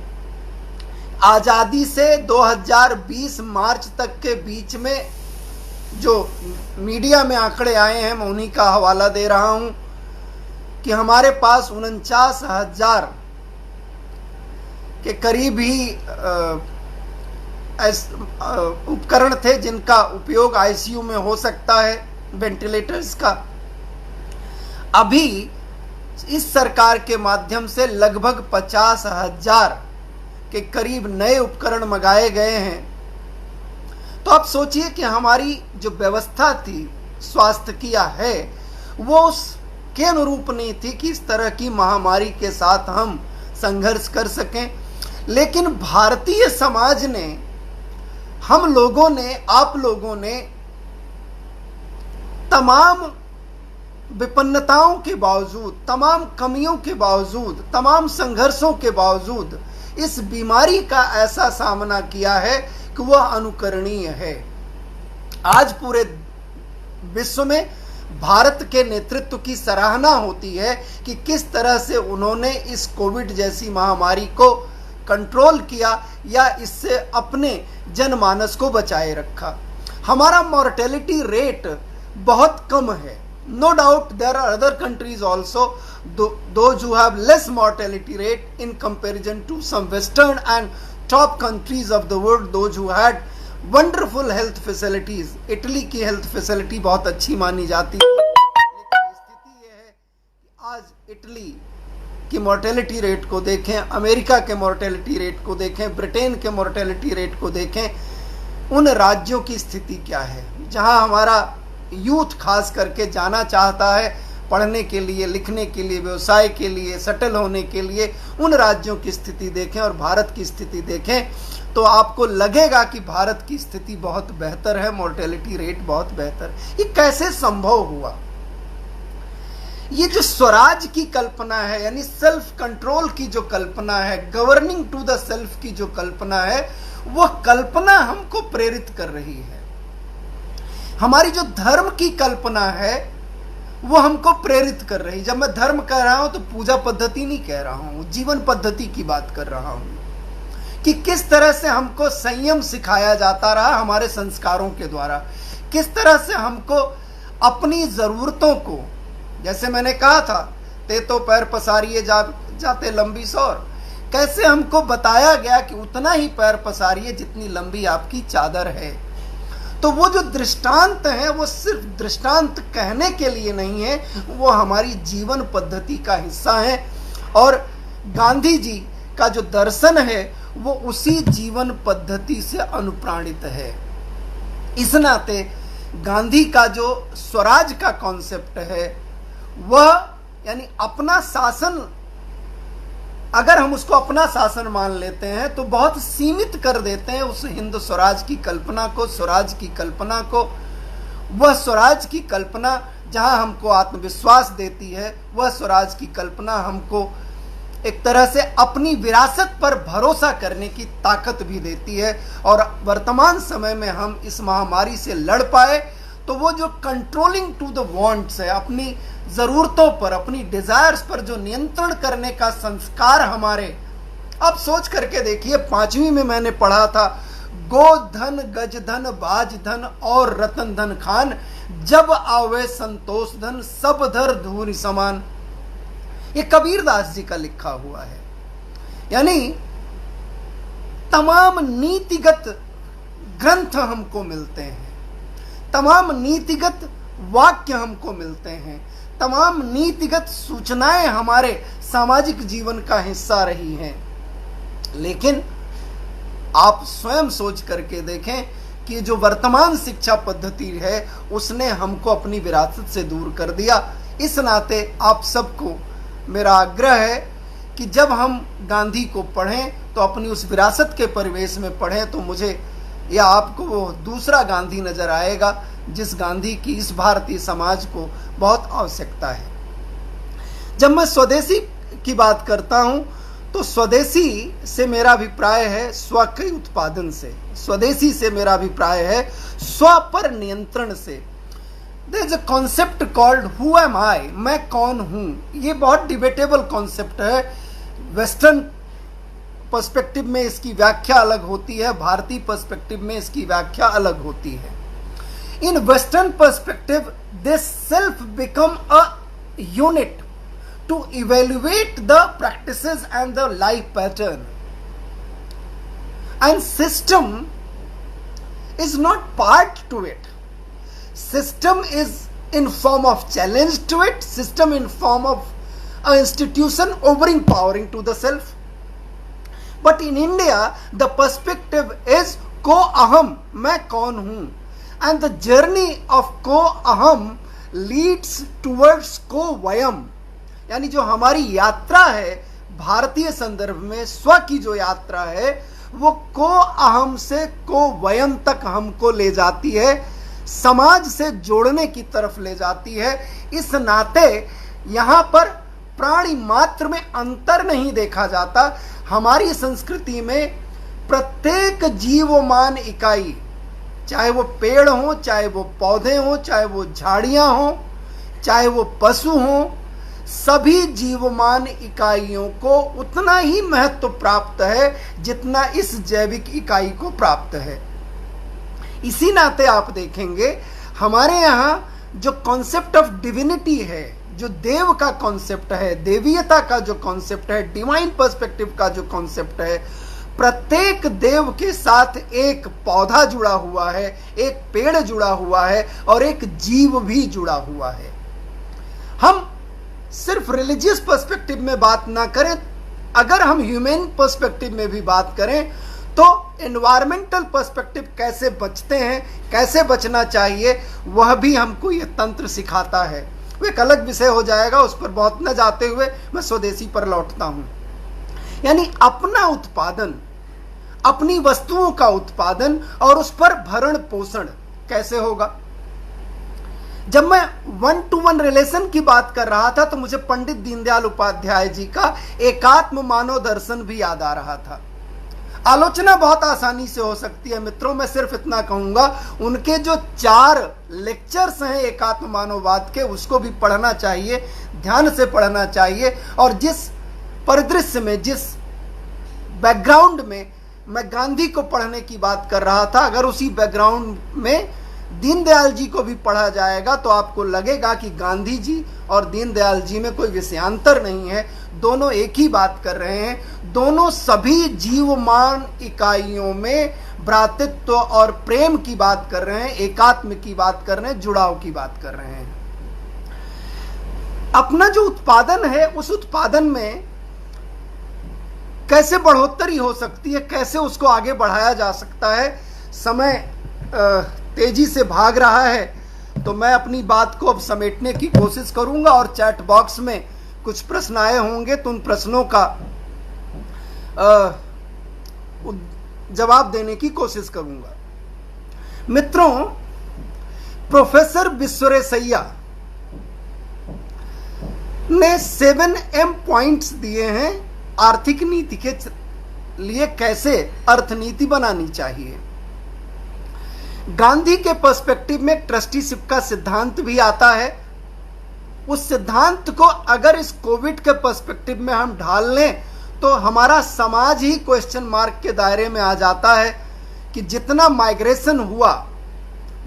आजादी से 2020 मार्च तक के बीच में जो मीडिया में आंकड़े आए हैं, मैं उन्हीं का हवाला दे रहा हूं कि हमारे पास 49,000 के करीब ही उपकरण थे जिनका उपयोग आईसीयू में हो सकता है, वेंटिलेटर्स का। अभी इस सरकार के माध्यम से लगभग 50,000 के करीब नए उपकरण मंगाए गए हैं। तो आप सोचिए कि हमारी जो व्यवस्था थी स्वास्थ्य की है वो उसके अनुरूप नहीं थी कि इस तरह की महामारी के साथ हम संघर्ष कर सकें। लेकिन भारतीय समाज ने, हम लोगों ने, आप लोगों ने तमाम विपन्नताओं के बावजूद, तमाम कमियों के बावजूद, तमाम संघर्षों के बावजूद इस बीमारी का ऐसा सामना किया है कि वह अनुकरणीय है। आज पूरे विश्व में भारत के नेतृत्व की सराहना होती है कि किस तरह से उन्होंने इस कोविड जैसी महामारी को कंट्रोल किया या इससे अपने जनमानस को बचाए रखा। हमारा मॉर्टेलिटी रेट बहुत कम है। No doubt there are other countries also those who have less mortality rate in comparison to some western and top countries of the world, those who had wonderful health facilities। Italy की health facility बहुत अच्छी मानी जाती है, लेकिन स्थिति यह है कि आज इटली की मोर्टेलिटी रेट को देखें, अमेरिका के मोर्टेलिटी रेट को देखें, ब्रिटेन के मोर्टेलिटी रेट को देखें, उन राज्यों की स्थिति क्या है जहां हमारा यूथ खास करके जाना चाहता है पढ़ने के लिए, लिखने के लिए, व्यवसाय के लिए, सेटल होने के लिए। उन राज्यों की स्थिति देखें और भारत की स्थिति देखें तो आपको लगेगा कि भारत की स्थिति बहुत बेहतर है, मोर्टेलिटी रेट बहुत बेहतर। ये कैसे संभव हुआ? ये जो स्वराज की कल्पना है, यानी सेल्फ कंट्रोल की जो कल्पना है, गवर्निंग टू द सेल्फ की जो कल्पना है, वह कल्पना हमको प्रेरित कर रही है। हमारी जो धर्म की कल्पना है वो हमको प्रेरित कर रही। जब मैं धर्म कह रहा हूं तो पूजा पद्धति नहीं कह रहा हूं, जीवन पद्धति की बात कर रहा हूं कि किस तरह से हमको संयम सिखाया जाता रहा हमारे संस्कारों के द्वारा, किस तरह से हमको अपनी जरूरतों को, जैसे मैंने कहा था, ते तो पैर पसारिए जाते लंबी सौर, कैसे हमको बताया गया कि उतना ही पैर पसारिए जितनी लंबी आपकी चादर है। तो वो जो दृष्टांत है वो सिर्फ दृष्टांत कहने के लिए नहीं है, वो हमारी जीवन पद्धति का हिस्सा है। और गांधी जी का जो दर्शन है वो उसी जीवन पद्धति से अनुप्राणित है। इस नाते गांधी का जो स्वराज का कॉन्सेप्ट है वह, यानी अपना शासन, अगर हम उसको अपना शासन मान लेते हैं तो बहुत सीमित कर देते हैं उस हिंद स्वराज की कल्पना को, स्वराज की कल्पना को। वह स्वराज की कल्पना जहां हमको आत्मविश्वास देती है, वह स्वराज की कल्पना हमको एक तरह से अपनी विरासत पर भरोसा करने की ताकत भी देती है। और वर्तमान समय में हम इस महामारी से लड़ पाए तो वो जो कंट्रोलिंग टू द वांट्स है, अपनी जरूरतों पर, अपनी डिजायर्स पर जो नियंत्रण करने का संस्कार हमारे, अब सोच करके देखिए, 5वीं में मैंने पढ़ा था, गोधन गजधन बाजधन और रतन धन खान, जब आवे संतोष धन सब धर धूरि समान। ये कबीरदास जी का लिखा हुआ है। यानी तमाम नीतिगत ग्रंथ हमको मिलते हैं, तमाम नीतिगत वाक्य हमको मिलते हैं, तमाम नीतिगत सूचनाएं हमारे सामाजिक जीवन का हिस्सा रही हैं। लेकिन आप स्वयं सोच करके देखें कि जो वर्तमान शिक्षा पद्धति है उसने हमको अपनी विरासत से दूर कर दिया। इस नाते आप सबको मेरा आग्रह है कि जब हम गांधी को पढ़ें तो अपनी उस विरासत के परिवेश में पढ़ें, तो मुझे या आपको वो दूसरा गांधी नजर आएगा जिस गांधी की इस भारतीय समाज को बहुत आवश्यकता है। जब मैं स्वदेशी की बात करता हूं तो स्वदेशी से मेरा अभिप्राय है स्व के उत्पादन से, स्वदेशी से मेरा अभिप्राय है स्व पर नियंत्रण से। There is a concept called who am I, मैं कौन हूं। ये बहुत डिबेटेबल कॉन्सेप्ट है। वेस्टर्न पर्सपेक्टिव में इसकी व्याख्या अलग होती है, भारतीय पर्सपेक्टिव में इसकी व्याख्या अलग होती है। In western perspective this self become a unit to evaluate the practices and the life pattern। and system is not part to it. System is in form of challenge to it, system in form of an institution overpowering to the self. But in India the perspective is ko aham, मैं कौन हूं, and the journey of ko aham leads towards ko vayam, यानी जो हमारी यात्रा है भारतीय संदर्भ में स्व की जो यात्रा है वो को अहम से को वयम तक हमको ले जाती है, समाज से जोड़ने की तरफ ले जाती है। इस नाते यहां पर प्राणी मात्र में अंतर नहीं देखा जाता। हमारी संस्कृति में प्रत्येक जीवमान इकाई, चाहे वो पेड़ हो, चाहे वो पौधे हो, चाहे वो झाड़ियां हो, चाहे वो पशु हो, सभी जीवमान इकाइयों को उतना ही महत्व प्राप्त है जितना इस जैविक इकाई को प्राप्त है। इसी नाते आप देखेंगे हमारे यहाँ जो कॉन्सेप्ट ऑफ डिविनिटी है, जो देव का कॉन्सेप्ट है, देवीयता का जो कॉन्सेप्ट है, डिवाइन पर्सपेक्टिव का जो कॉन्सेप्ट है, प्रत्येक देव के साथ एक पौधा जुड़ा हुआ है, एक पेड़ जुड़ा हुआ है और एक जीव भी जुड़ा हुआ है। हम सिर्फ रिलीजियस पर्सपेक्टिव में बात ना करें, अगर हम ह्यूमन पर्सपेक्टिव में भी बात करें तो एनवायरमेंटल पर्सपेक्टिव कैसे बचते हैं, कैसे बचना चाहिए, वह भी हमको यह तंत्र सिखाता है। वो एक अलग विषय हो जाएगा, उस पर बहुत न जाते हुए मैं स्वदेशी पर लौटता हूं। यानी अपना उत्पादन, अपनी वस्तुओं का उत्पादन और उस पर भरण पोषण कैसे होगा। जब मैं 1-to-1 रिलेशन की बात कर रहा था तो मुझे पंडित दीनदयाल उपाध्याय जी का एकात्म मानव दर्शन भी याद आ रहा था। आलोचना बहुत आसानी से हो सकती है मित्रों, मैं सिर्फ इतना कहूंगा उनके जो 4 लेक्चर्स हैं एकात्म मानववाद के, उसको भी पढ़ना चाहिए, ध्यान से पढ़ना चाहिए। और जिस परिदृश्य में, जिस बैकग्राउंड में मैं गांधी को पढ़ने की बात कर रहा था, अगर उसी बैकग्राउंड में दीनदयाल जी को भी पढ़ा जाएगा तो आपको लगेगा कि गांधी जी और दीनदयाल जी में कोई विषयांतर नहीं है, दोनों एक ही बात कर रहे हैं। दोनों सभी जीवमान इकाइयों में भ्रातृत्व और प्रेम की बात कर रहे हैं, एकात्म की बात कर रहे हैं, जुड़ाव की बात कर रहे हैं। अपना जो उत्पादन है उस उत्पादन में कैसे बढ़ोतरी हो सकती है, कैसे उसको आगे बढ़ाया जा सकता है। समय तेजी से भाग रहा है तो मैं अपनी बात को अब समेटने की कोशिश करूंगा और चैट बॉक्स में कुछ प्रश्न आए होंगे तो उन प्रश्नों का जवाब देने की कोशिश करूंगा। मित्रों, प्रोफेसर विश्वेश्वरैया ने 7M पॉइंट्स दिए हैं आर्थिक नीति के लिए कैसे अर्थनीति बनानी चाहिए। गांधी के पर्सपेक्टिव में ट्रस्टीशिप का सिद्धांत भी आता है। उस सिद्धांत को अगर इस कोविड के पर्सपेक्टिव में हम ढाल लें तो हमारा समाज ही क्वेश्चन मार्क के दायरे में आ जाता है कि जितना माइग्रेशन हुआ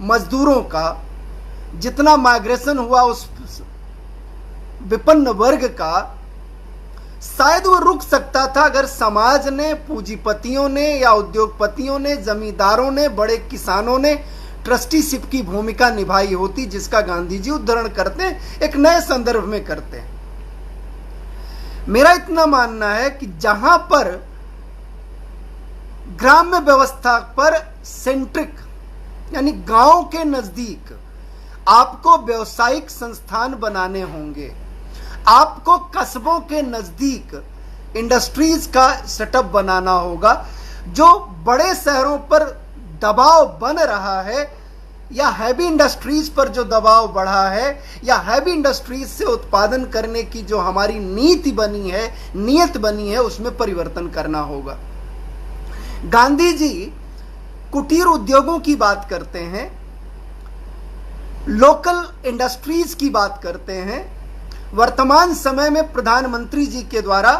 मजदूरों का, जितना माइग्रेशन हुआ उस विपन्न वर्ग का, शायद वो रुक सकता था अगर समाज ने, पूंजीपतियों ने या उद्योगपतियों ने, जमींदारों ने, बड़े किसानों ने ट्रस्टीशिप की भूमिका निभाई होती, जिसका गांधी जी उद्धरण करते हैं, एक नए संदर्भ में करते हैं। मेरा इतना मानना है कि जहां पर ग्राम्य व्यवस्था पर सेंट्रिक यानी गांव के नजदीक आपको व्यावसायिक संस्थान बनाने होंगे, आपको कस्बों के नजदीक इंडस्ट्रीज का सेटअप बनाना होगा। जो बड़े शहरों पर दबाव बन रहा है या हैवी इंडस्ट्रीज पर जो दबाव बढ़ा है या हैवी इंडस्ट्रीज से उत्पादन करने की जो हमारी नीति बनी है, नियत बनी है, उसमें परिवर्तन करना होगा। गांधी जी कुटीर उद्योगों की बात करते हैं, लोकल इंडस्ट्रीज की बात करते हैं। वर्तमान समय में प्रधानमंत्री जी के द्वारा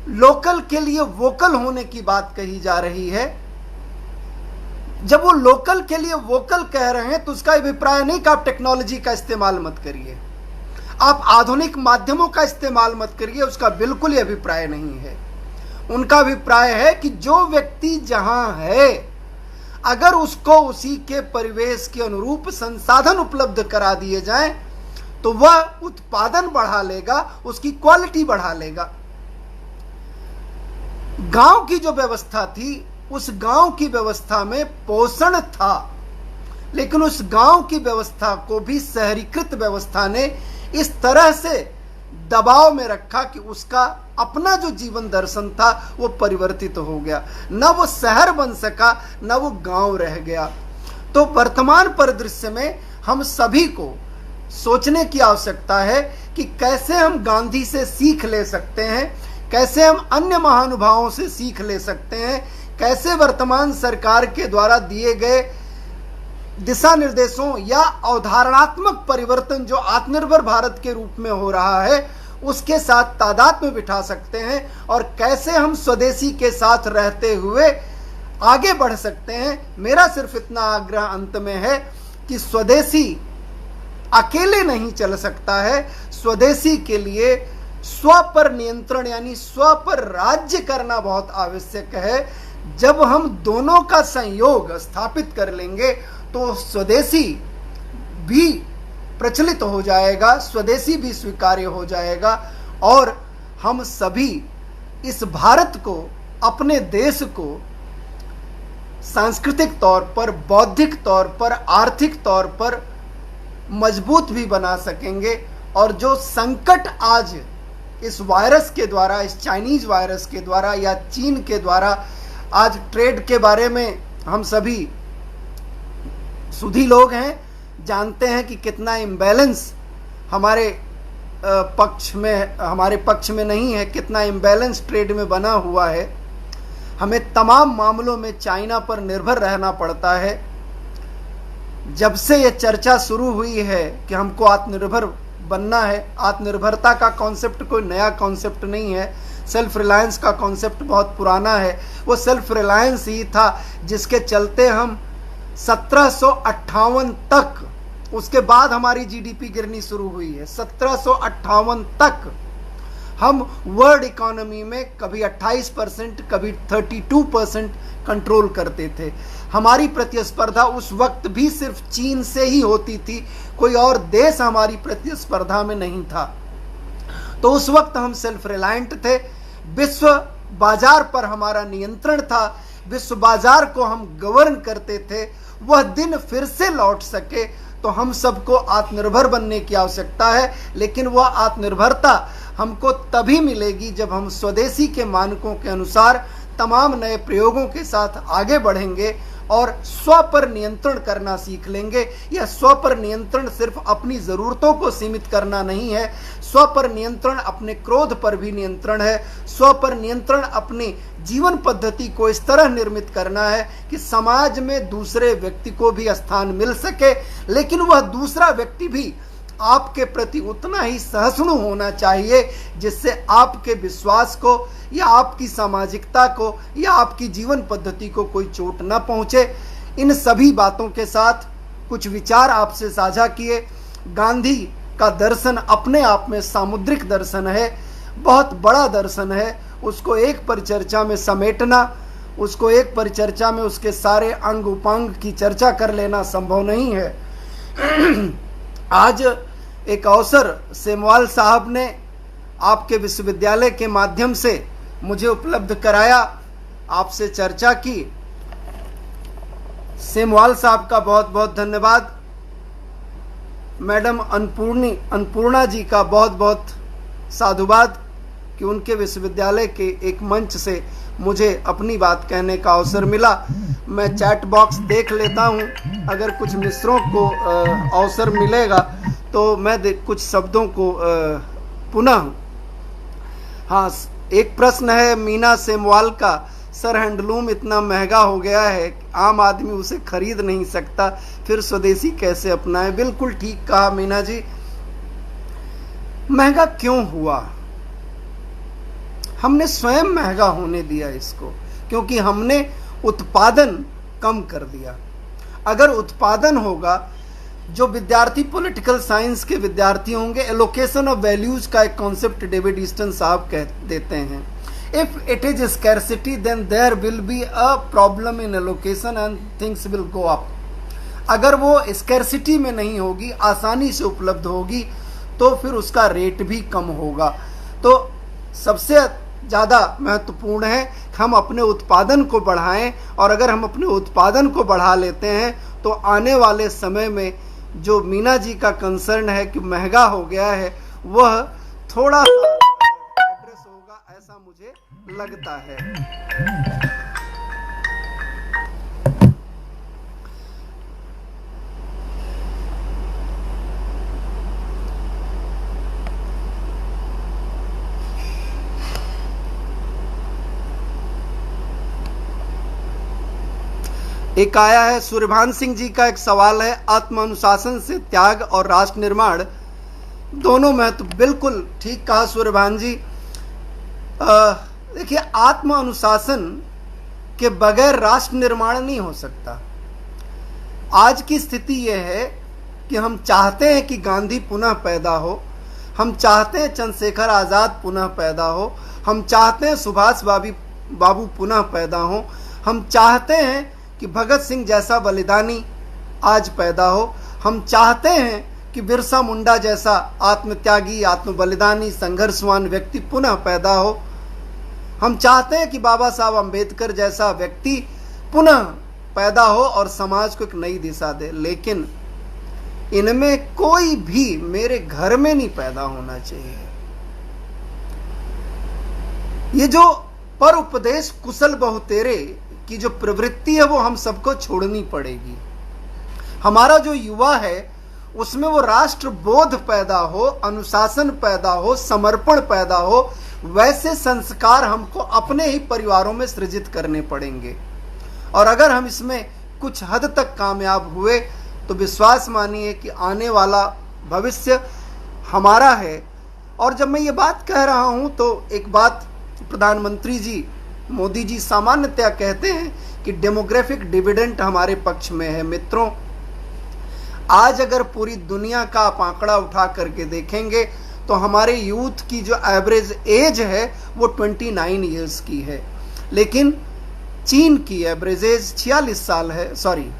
लोकल के लिए वोकल होने की बात कही जा रही है। जब वो लोकल के लिए वोकल कह रहे हैं तो उसका अभिप्राय नहीं कि आप टेक्नोलॉजी का इस्तेमाल मत करिए, आप आधुनिक माध्यमों का इस्तेमाल मत करिए, उसका बिल्कुल ही अभिप्राय नहीं है। उनका अभिप्राय है कि जो व्यक्ति जहां है, अगर उसको उसी के परिवेश के अनुरूप संसाधन उपलब्ध करा दिए जाएं तो वह उत्पादन बढ़ा लेगा, उसकी क्वालिटी बढ़ा लेगा। गांव की जो व्यवस्था थी, उस गांव की व्यवस्था में पोषण था, लेकिन उस गांव की व्यवस्था को भी शहरीकृत व्यवस्था ने इस तरह से दबाव में रखा कि उसका अपना जो जीवन दर्शन था वो परिवर्तित हो गया। न वो शहर बन सका, न वो गांव रह गया। तो वर्तमान परिदृश्य में हम सभी को सोचने की आवश्यकता है कि कैसे हम गांधी से सीख ले सकते हैं, कैसे हम अन्य महानुभावों से सीख ले सकते हैं, कैसे वर्तमान सरकार के द्वारा दिए गए दिशा निर्देशों या अवधारणात्मक परिवर्तन जो आत्मनिर्भर भारत के रूप में हो रहा है उसके साथ तादाद में बिठा सकते हैं, और कैसे हम स्वदेशी के साथ रहते हुए आगे बढ़ सकते हैं। मेरा सिर्फ इतना आग्रह अंत में है कि स्वदेशी अकेले नहीं चल सकता है। स्वदेशी के लिए स्व पर नियंत्रण यानी स्व पर राज्य करना बहुत आवश्यक है। जब हम दोनों का संयोग स्थापित कर लेंगे तो स्वदेशी भी प्रचलित हो जाएगा, स्वदेशी भी स्वीकार्य हो जाएगा, और हम सभी इस भारत को, अपने देश को सांस्कृतिक तौर पर, बौद्धिक तौर पर, आर्थिक तौर पर मजबूत भी बना सकेंगे। और जो संकट आज इस वायरस के द्वारा, इस चाइनीज वायरस के द्वारा या चीन के द्वारा, आज ट्रेड के बारे में हम सभी सुधी लोग हैं, जानते हैं कि कितना इम्बैलेंस हमारे पक्ष में नहीं है, कितना इम्बैलेंस ट्रेड में बना हुआ है। हमें तमाम मामलों में चाइना पर निर्भर रहना पड़ता है। जब से ये चर्चा शुरू हुई है कि हमको आत्मनिर्भर बनना है, आत्मनिर्भरता का कॉन्सेप्ट कोई नया कॉन्सेप्ट नहीं है, सेल्फ रिलायंस का कॉन्सेप्ट बहुत पुराना है। वो सेल्फ रिलायंस ही था जिसके चलते हम 1758 तक, उसके बाद हमारी जीडीपी गिरनी शुरू हुई है। 1758 तक हम वर्ल्ड इकोनॉमी में कभी 28%, कभी 32% कंट्रोल करते थे। हमारी प्रतिस्पर्धा उस वक्त भी सिर्फ चीन से ही होती थी, कोई और देश हमारी प्रतिस्पर्धा में नहीं था। तो उस वक्त हम सेल्फ रिलायंट थे, विश्व बाजार पर हमारा नियंत्रण था, विश्व बाजार को हम गवर्न करते थे। वह दिन फिर से लौट सके तो हम सबको आत्मनिर्भर बनने की आवश्यकता है, लेकिन वह आत्मनिर्भरता हमको तभी मिलेगी जब हम स्वदेशी के मानकों के अनुसार तमाम नए प्रयोगों के साथ आगे बढ़ेंगे और स्व पर नियंत्रण करना सीख लेंगे। यह स्व पर नियंत्रण सिर्फ अपनी ज़रूरतों को सीमित करना नहीं है, स्व पर नियंत्रण अपने क्रोध पर भी नियंत्रण है। स्व पर नियंत्रण अपनी जीवन पद्धति को इस तरह निर्मित करना है कि समाज में दूसरे व्यक्ति को भी स्थान मिल सके, लेकिन वह दूसरा व्यक्ति भी आपके प्रति उतना ही सहिष्णु होना चाहिए जिससे आपके विश्वास को या आपकी सामाजिकता को या आपकी जीवन पद्धति को कोई चोट न पहुंचे। इन सभी बातों के साथ कुछ विचार आपसे साझा किए। गांधी का दर्शन अपने आप में सामुद्रिक दर्शन है, बहुत बड़ा दर्शन है। उसको एक परिचर्चा में समेटना, उसको एक परिचर्चा में उसके सारे अंग उपांग की चर्चा कर लेना संभव नहीं है। आज एक अवसर सेमवाल साहब ने आपके विश्वविद्यालय के माध्यम से मुझे उपलब्ध कराया, आपसे चर्चा की। सेमवाल साहब का बहुत बहुत धन्यवाद। मैडम अन्नपूर्णा जी का बहुत बहुत साधुवाद कि उनके विश्वविद्यालय के एक मंच से मुझे अपनी बात कहने का अवसर मिला। मैं चैट बॉक्स देख लेता हूं, अगर कुछ मित्रों को अवसर मिलेगा तो मैं कुछ शब्दों को पुनः। हाँ, एक प्रश्न है मीना सेमवाल का, सर हैंडलूम इतना महंगा हो गया है, आम आदमी उसे खरीद नहीं सकता, फिर स्वदेशी कैसे अपनाए? बिल्कुल ठीक कहा मीना जी। महंगा क्यों हुआ? हमने स्वयं महंगा होने दिया इसको, क्योंकि हमने उत्पादन कम कर दिया। अगर उत्पादन होगा, जो विद्यार्थी पॉलिटिकल साइंस के विद्यार्थी होंगे, एलोकेशन ऑफ वैल्यूज का एक कॉन्सेप्ट डेविड ईस्टन साहब कह देते हैं। If it is scarcity, then there will be a problem in allocation and things will go up. अगर वो scarcity में नहीं होगी, आसानी से उपलब्ध होगी, तो फिर उसका रेट भी कम होगा। तो सबसे ज़्यादा महत्वपूर्ण है कि हम अपने उत्पादन को बढ़ाएं, और अगर हम अपने उत्पादन को बढ़ा लेते हैं तो आने वाले समय में जो मीना जी का कंसर्न है कि महंगा हो गया है, वह थोड़ा सा एड्रेस होगा, ऐसा मुझे लगता है। एक आया है सूर्यभान सिंह जी का एक सवाल है, आत्म अनुशासन से त्याग और राष्ट्र निर्माण दोनों महत्व। बिल्कुल ठीक कहा सूर्यभान जी। देखिए, आत्म अनुशासन के बगैर राष्ट्र निर्माण नहीं हो सकता। आज की स्थिति यह है कि हम चाहते हैं कि गांधी पुनः पैदा हो, हम चाहते हैं चंद्रशेखर आज़ाद पुनः पैदा हो, हम चाहते हैं सुभाष बाबू पुनः पैदा हो, हम चाहते हैं कि भगत सिंह जैसा बलिदानी आज पैदा हो, हम चाहते हैं कि बिरसा मुंडा जैसा आत्मत्यागी, आत्म बलिदानी, संघर्षवान व्यक्ति पुनः पैदा हो, हम चाहते हैं कि बाबा साहब अम्बेडकर जैसा व्यक्ति पुनः पैदा हो और समाज को एक नई दिशा दे। लेकिन इनमें कोई भी मेरे घर में नहीं पैदा होना चाहिए। ये जो पर उपदेश कुशल बहुतेरे की जो प्रवृत्ति है वो हम सबको छोड़नी पड़ेगी। हमारा जो युवा है उसमें वो राष्ट्र बोध पैदा हो, अनुशासन पैदा हो, समर्पण पैदा हो, वैसे संस्कार हमको अपने ही परिवारों में सृजित करने पड़ेंगे। और अगर हम इसमें कुछ हद तक कामयाब हुए तो विश्वास मानिए कि आने वाला भविष्य हमारा है। और जब मैं ये बात कह रहा हूँ तो एक बात प्रधानमंत्री जी मोदी जी सामान्यतया कहते हैं कि डेमोग्राफिक डिविडेंड हमारे पक्ष में है। मित्रों, आज अगर पूरी दुनिया का आप आंकड़ा उठा करके देखेंगे तो हमारे यूथ की जो एवरेज एज है वो 29 ईयर्स की है, लेकिन चीन की एवरेज एज 46 साल है। सॉरी,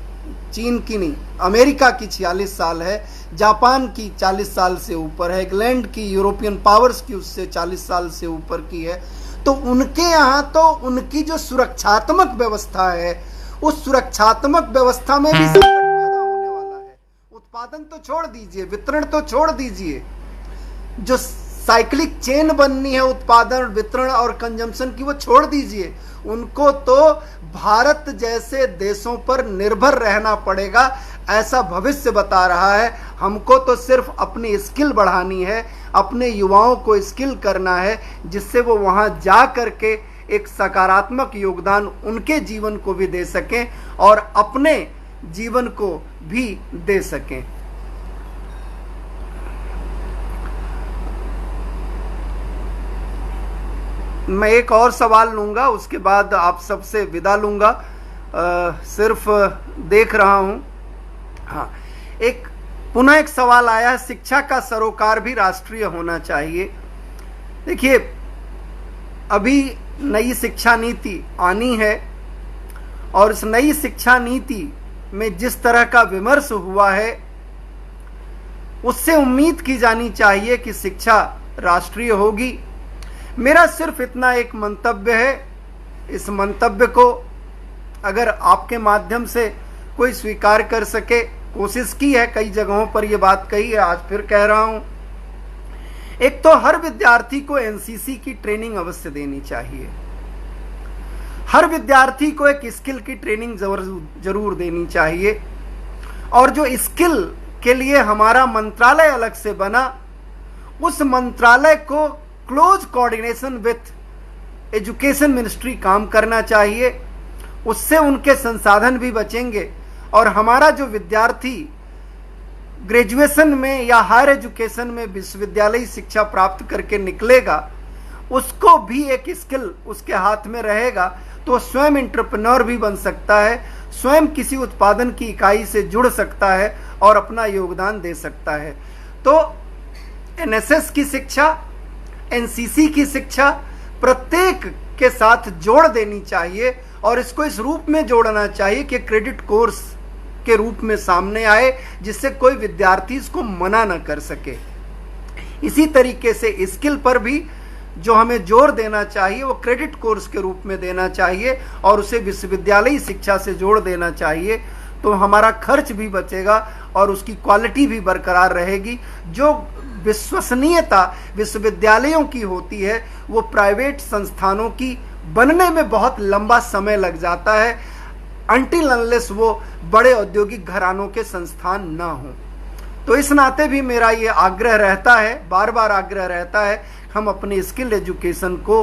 चीन की नहीं, अमेरिका की 46 साल है, जापान की 40 साल से ऊपर है, इंग्लैंड की, यूरोपियन पावर्स की उससे 40 साल से ऊपर की है। तो उनके यहाँ तो उनकी जो सुरक्षात्मक व्यवस्था है उस सुरक्षात्मक व्यवस्था में भी संकट पैदा होने वाला है। उत्पादन तो छोड़ दीजिए, वितरण तो छोड़ दीजिए, जो साइक्लिक चेन बननी है उत्पादन, वितरण और कंजम्पशन की, वो छोड़ दीजिए। उनको तो भारत जैसे देशों पर निर्भर रहना पड़ेगा, ऐसा भविष्य बता रहा है। हमको तो सिर्फ अपनी स्किल बढ़ानी है, अपने युवाओं को स्किल करना है, जिससे वो वहाँ जा करके एक सकारात्मक योगदान उनके जीवन को भी दे सकें और अपने जीवन को भी दे सकें। मैं एक और सवाल लूंगा, उसके बाद आप सबसे विदा लूंगा। सिर्फ देख रहा हूं, हाँ, पुनः एक सवाल आया है, शिक्षा का सरोकार भी राष्ट्रीय होना चाहिए। देखिए, अभी नई शिक्षा नीति आनी है और इस नई शिक्षा नीति में जिस तरह का विमर्श हुआ है उससे उम्मीद की जानी चाहिए कि शिक्षा राष्ट्रीय होगी। मेरा सिर्फ इतना एक मंतव्य है, इस मंतव्य को अगर आपके माध्यम से कोई स्वीकार कर सके, कोशिश की है, कई जगहों पर यह बात कही है, आज फिर कह रहा हूं। एक तो हर विद्यार्थी को एनसीसी की ट्रेनिंग अवश्य देनी चाहिए, हर विद्यार्थी को एक स्किल की ट्रेनिंग जरूर देनी चाहिए। और जो स्किल के लिए हमारा मंत्रालय अलग से बना, उस मंत्रालय को close coordination with education ministry काम करना चाहिए, उससे उनके संसाधन भी बचेंगे और हमारा जो विद्यार्थी ग्रेजुएशन में या हायर एजुकेशन में विश्वविद्यालयी शिक्षा प्राप्त करके निकलेगा, उसको भी एक स्किल उसके हाथ में रहेगा, तो स्वयं एंटरप्रेन्योर भी बन सकता है, स्वयं किसी उत्पादन की इकाई से जुड़ सकता है और अपना योगदान दे सकता है। तो एनएसएस की शिक्षा, एनसीसी की शिक्षा, प्रत्येक के साथ जोड़ देनी चाहिए और इसको इस रूप में जोड़ना चाहिए कि क्रेडिट कोर्स के रूप में सामने आए, जिससे कोई विद्यार्थी इसको मना न कर सके। इसी तरीके से स्किल पर भी जो हमें जोर देना चाहिए वो क्रेडिट कोर्स के रूप में देना चाहिए और उसे विश्वविद्यालयी शिक्षा से जोड़ देना चाहिए, तो हमारा खर्च भी बचेगा और उसकी क्वालिटी भी बरकरार रहेगी। जो विश्वसनीयता विश्वविद्यालयों की होती है वो प्राइवेट संस्थानों की बनने में बहुत लंबा समय लग जाता है, अनटिल अनलेस वो बड़े औद्योगिक घरानों के संस्थान ना हों। तो इस नाते भी मेरा ये आग्रह रहता है, बार बार आग्रह रहता है, हम अपने स्किल एजुकेशन को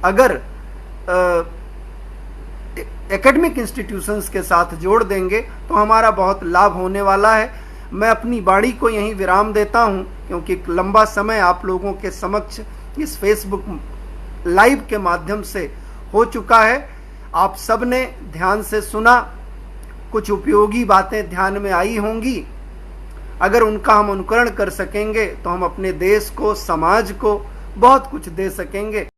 अगर एकेडमिक इंस्टीट्यूशंस के साथ जोड़ देंगे तो हमारा बहुत लाभ होने वाला है। मैं अपनी वाणी को यहीं विराम देता हूं, क्योंकि एक लंबा समय आप लोगों के समक्ष इस फेसबुक लाइव के माध्यम से हो चुका है। आप सब ने ध्यान से सुना, कुछ उपयोगी बातें ध्यान में आई होंगी। अगर उनका हम अनुकरण कर सकेंगे तो हम अपने देश को, समाज को बहुत कुछ दे सकेंगे।